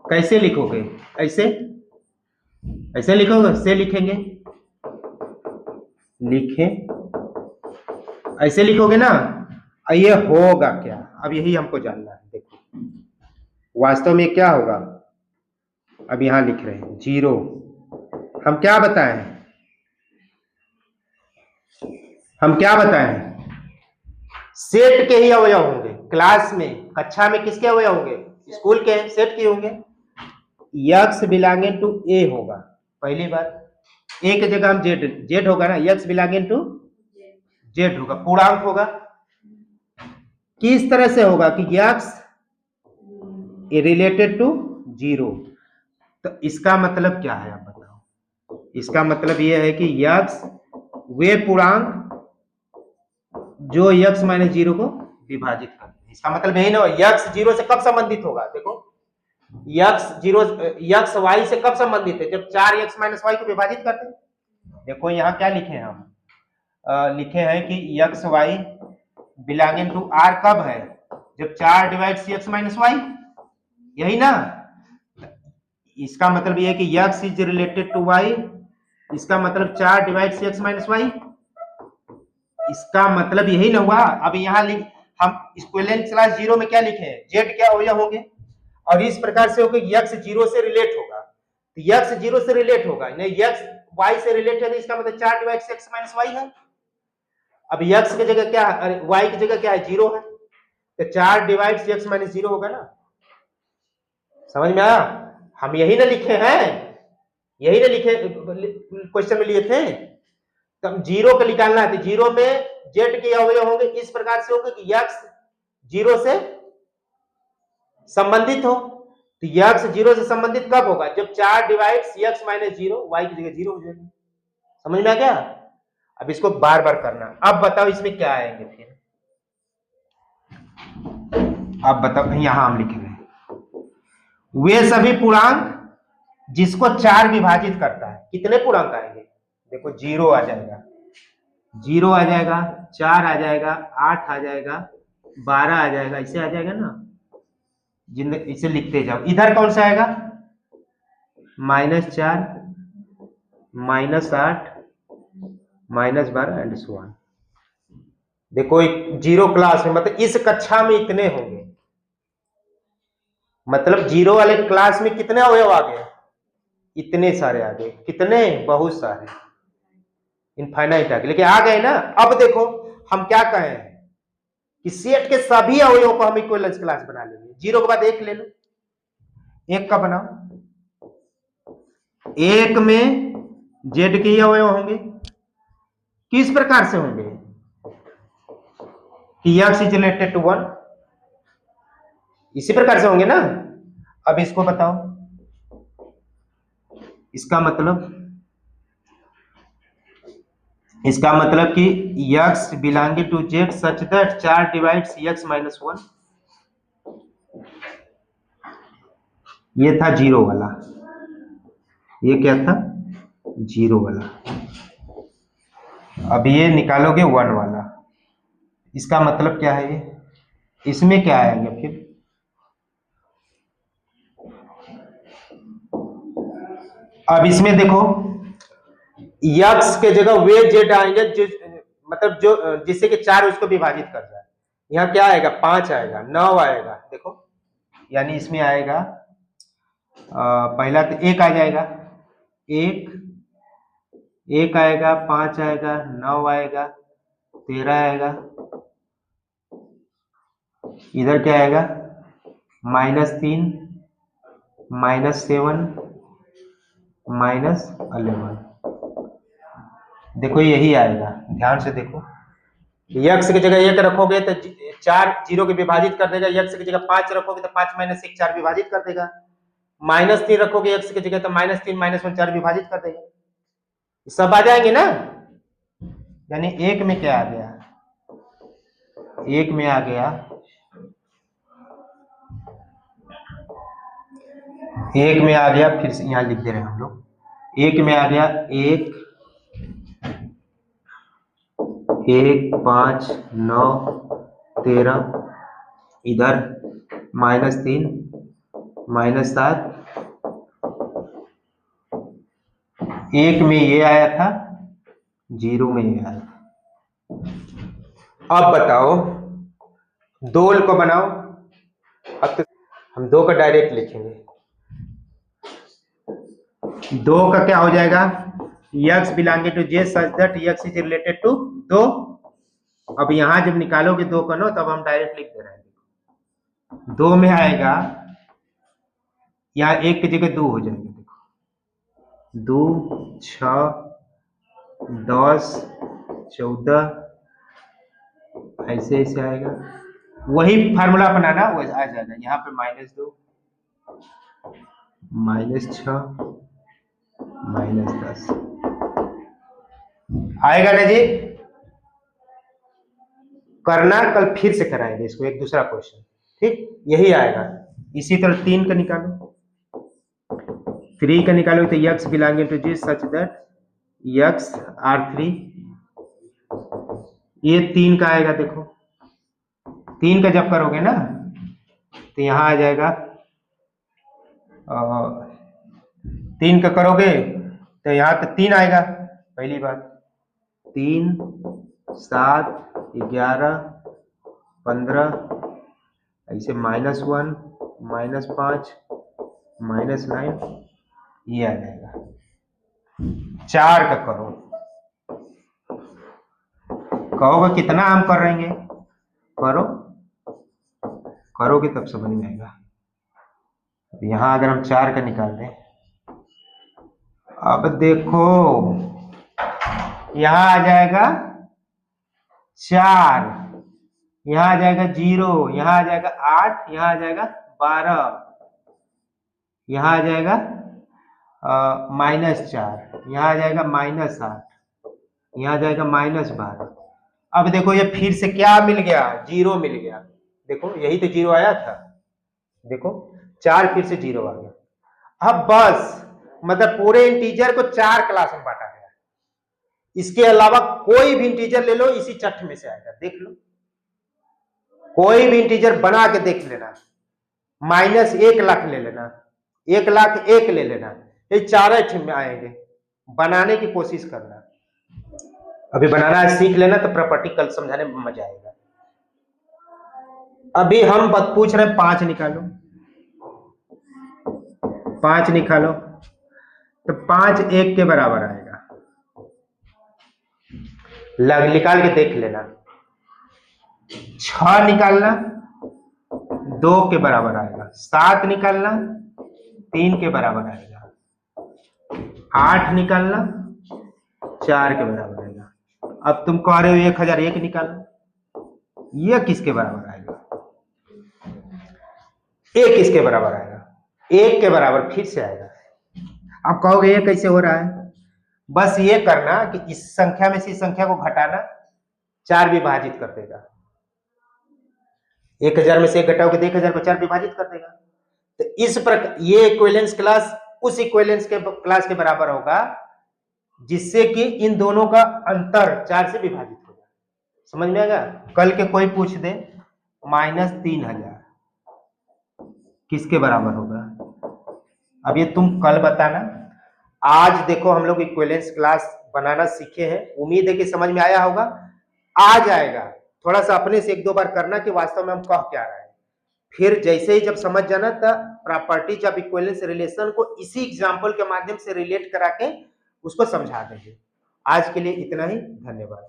कैसे लिखोगे, ऐसे लिखोगे, से लिखेंगे, ऐसे लिखोगे ना। ये होगा क्या, अब यही हमको जानना है। देखो वास्तव में क्या होगा, अब यहां लिख रहे हैं 0। हम क्या बताएं, सेट के ही अवयव होंगे। क्लास में, कक्षा में किसके अवयव होंगे, स्कूल के, सेट के होंगे। एक्स बिलोंगिंग टू ए होगा, पहली बात। ए की जगह हम जेड होगा ना, एक्स बिलोंगिंग टू जेड होगा, पूर्णांक होगा। किस तरह से होगा कि एक्स रिलेटेड टू 0। तो इसका मतलब क्या है आप बताओ। इसका मतलब यह है कि एक्स वे पूर्णांक जो x माइनस 0 को विभाजित करते हैं। इसका मतलब यही ना, x 0 से कब संबंधित होगा, देखो x y से कब संबंधित है, जब 4x माइनस वाई को विभाजित करते हैं। देखो यहाँ क्या लिखे हैं हम, लिखे हैं कि x y belonging to r कब है, जब 4 डिवाइड x माइनस वाई, यही ना। इसका मतलब यह है कि x is related to y, इसका मतलब 4 डिवाइड x माइनस वाई, इसका मतलब यही ना हुआ। अब यहाँ हम इक्विवेलेंट क्लास 0 में क्या लिखे हैं, जेड क्या अवयव होंगे, और इस प्रकार से होगा x 0 से रिलेट होगा, तो x 0 से रिलेट होगा, नहीं x y से रिलेट है, तो इसका मतलब 4 डिवाइड x माइनस वाई है। अब x की जगह क्या है, y की जगह क्या है, 0 है, तो 4 डिवाइड x माइनस 0 होगा ना। समझ में आया, हम यही ना लिखे हैं, यही ना लिखे क्वेश्चन में लिए थे। तो हम 0 को निकालना है, तो 0 में जेड के अवयव होंगे, इस प्रकार से होगा कि x 0 से संबंधित हो। तो x 0 से संबंधित कब होगा, जब 4 डिवाइड x माइनस 0, y की जगह 0 हो जाएगा। समझ में आ गया। अब इसको बार बार करना। अब बताओ इसमें क्या आएंगे फिर, अब बताओ यहां हम लिखेंगे वे सभी पूर्णांक जिसको 4 विभाजित करता है। कितने पूर्णांक आएंगे, देखो 0 आ जाएगा, 0 आ जाएगा, 4 आ जाएगा, 8 आ जाएगा, 12 आ जाएगा, इसे आ जाएगा ना, इसे लिखते जाओ। इधर कौन सा आएगा, -4, -8, -12 एंड सो ऑन। देखो 0 क्लास में मतलब इस कक्षा में इतने होंगे, मतलब 0 वाले क्लास में कितने अवयव आ गए, इतने सारे आ गए, कितने, बहुत सारे, इनफाइनाइट आ गए, लेकिन आ गए ना। अब देखो हम क्या कहें कि सेट के सभी अवयवों को हम इक्विवेलेंस क्लास बना लेंगे। 0 के बाद 1 ले लो, 1 का बनाओ, 1 में जेड के ही अवयव होंगे। किस प्रकार से होंगे कि x इज रिलेटेड टू 1, इसी प्रकार से होंगे ना। अब इसको बताओ, इसका मतलब कि x belonging to z such that 4 divide x minus 1, ये था 0 वाला, ये क्या था, 0 वाला। अब ये निकालोगे 1 वाला, इसका मतलब क्या है, ये इसमें क्या आएंगे फिर, अब इसमें देखो x के जगह वे जेड आएंगे जो मतलब जो जिससे कि 4 उसको विभाजित कर जाए। यहाँ क्या आएगा, 5 आएगा, 9 आएगा, देखो यानी इसमें आएगा पहला तो 1 आ जाएगा, 1 आएगा, 5 आएगा, 9 आएगा, 13 आएगा, इधर क्या आएगा, -3, -7, -11, देखो यही आएगा, ध्यान से देखो। x की जगह 1 रखोगे तो 4 0 के विभाजित कर देगा, x की जगह 5 रखोगे तो 5 - 1 4 विभाजित कर देगा, -3 रखोगे x की जगह तो -3 -1 4 विभाजित कर देगा, सब आ जाएंगे ना। यानी 1 में क्या आ गया, 1 में आ गया, 1 में आ गया, फिर से यहाँ लिख दे रहे हैं हम लोग, 1 में आ गया 1, 5, 9, 13, इधर -3, -7, 1 में ये आया था, 0 में ये आया था। अब बताओ 2 को बनाओ। अब तो हम 2 का डायरेक्ट लिखेंगे, 2 का क्या हो जाएगा, x belonging to j such that x is related to 2। अब यहां जब निकालोगे 2 का ना, तब हम डायरेक्ट लिख दे रहे हैं, 2 में आएगा, यहाँ 1 की जगह 2 हो जाएगा, देखो 2, 6, 10, 14, ऐसे ऐसे आएगा। वही फार्मूला अपनाना, वो आ जाएगा। यहाँ पे -2, -6, -10 आएगा ना जी। करना कल फिर से कराएंगे इसको, एक दूसरा क्वेश्चन, ठीक, यही आएगा। इसी तरह 3 का निकालो, 3 का निकालो तो x belonging to G such that x R3, ये 3 का आएगा। देखो 3 का जब करोगे ना तो यहाँ आ जाएगा, 3 का करोगे तो यहाँ तो 3 आएगा। पहली बात 3, 7, 11, 15, ऐसे -1, -5, -9, ये आ जाएगा। 4 का करो, कहोगे कितना हम कर रहेंगे, करो, करोगे तब समझ में आएगा। यहां अगर हम 4 का निकाल दें, अब देखो यहां आ जाएगा 4, यहां आ जाएगा 0, यहां आ जाएगा 8, यहां आ जाएगा 12, यहां आ जाएगा -4, यहां आ जाएगा -8, यहां आ जाएगा -12। अब देखो ये फिर से क्या मिल गया, 0 मिल गया। देखो यही तो 0 आया था, देखो 4 फिर से 0 आ गया। अब बस मतलब पूरे इंटीजर को 4 क्लास में बांटा गया, इसके अलावा कोई भी इंटीजर ले लो इसी चट में से आएगा। देख लो, कोई भी इंटीजर बना के देख लेना, -1 लाख ले लेना, 1 लाख 1 ले लेना, ये 4 में आएंगे। बनाने की कोशिश करना, अभी बनाना सीख लेना तो प्रॉपर्टी कल समझाने में मजा आएगा। अभी हम पूछ रहे हैं 5 निकालो, 5 निकालो तो 5 1 के बराबर आएगा। निकाल के देख लेना। 6 निकालना 2 के बराबर आएगा, 7 निकालना 3 के बराबर आएगा, 8 निकालना 4 के बराबर आएगा। अब तुम कह रहे हो 1001 निकालना, ये किसके बराबर आएगा, 1 किसके बराबर आएगा, 1 के बराबर फिर से आएगा। आप कहोगे ये कैसे हो रहा है, बस ये करना कि इस संख्या में से इस संख्या को घटाना, 4 विभाजित कर देगा। 1000 में से 1 घटाओगे तो 1000 को 4 विभाजित कर देगा। तो इस प्रकार ये इक्विवेलेंस क्लास उस इक्विवेलेंस के क्लास के बराबर होगा जिससे कि इन दोनों का अंतर 4 से विभाजित हो जाए। समझ में आएगा। कल के कोई पूछ दे -3000 किसके बराबर होगा, अब ये तुम कल बताना। आज देखो हम लोग इक्विवेलेंस क्लास बनाना सीखे हैं, उम्मीद है कि समझ में आया होगा। आ जाएगा, थोड़ा सा अपने से 1-2 बार करना कि वास्तव में हम कह क्या रहे हैं। फिर जैसे ही जब समझ जाना तब प्रॉपर्टीज ऑफ इक्विवेलेंस रिलेशन को इसी एग्जांपल के माध्यम से रिलेट करा के उसको समझा देंगे। आज के लिए इतना ही, धन्यवाद।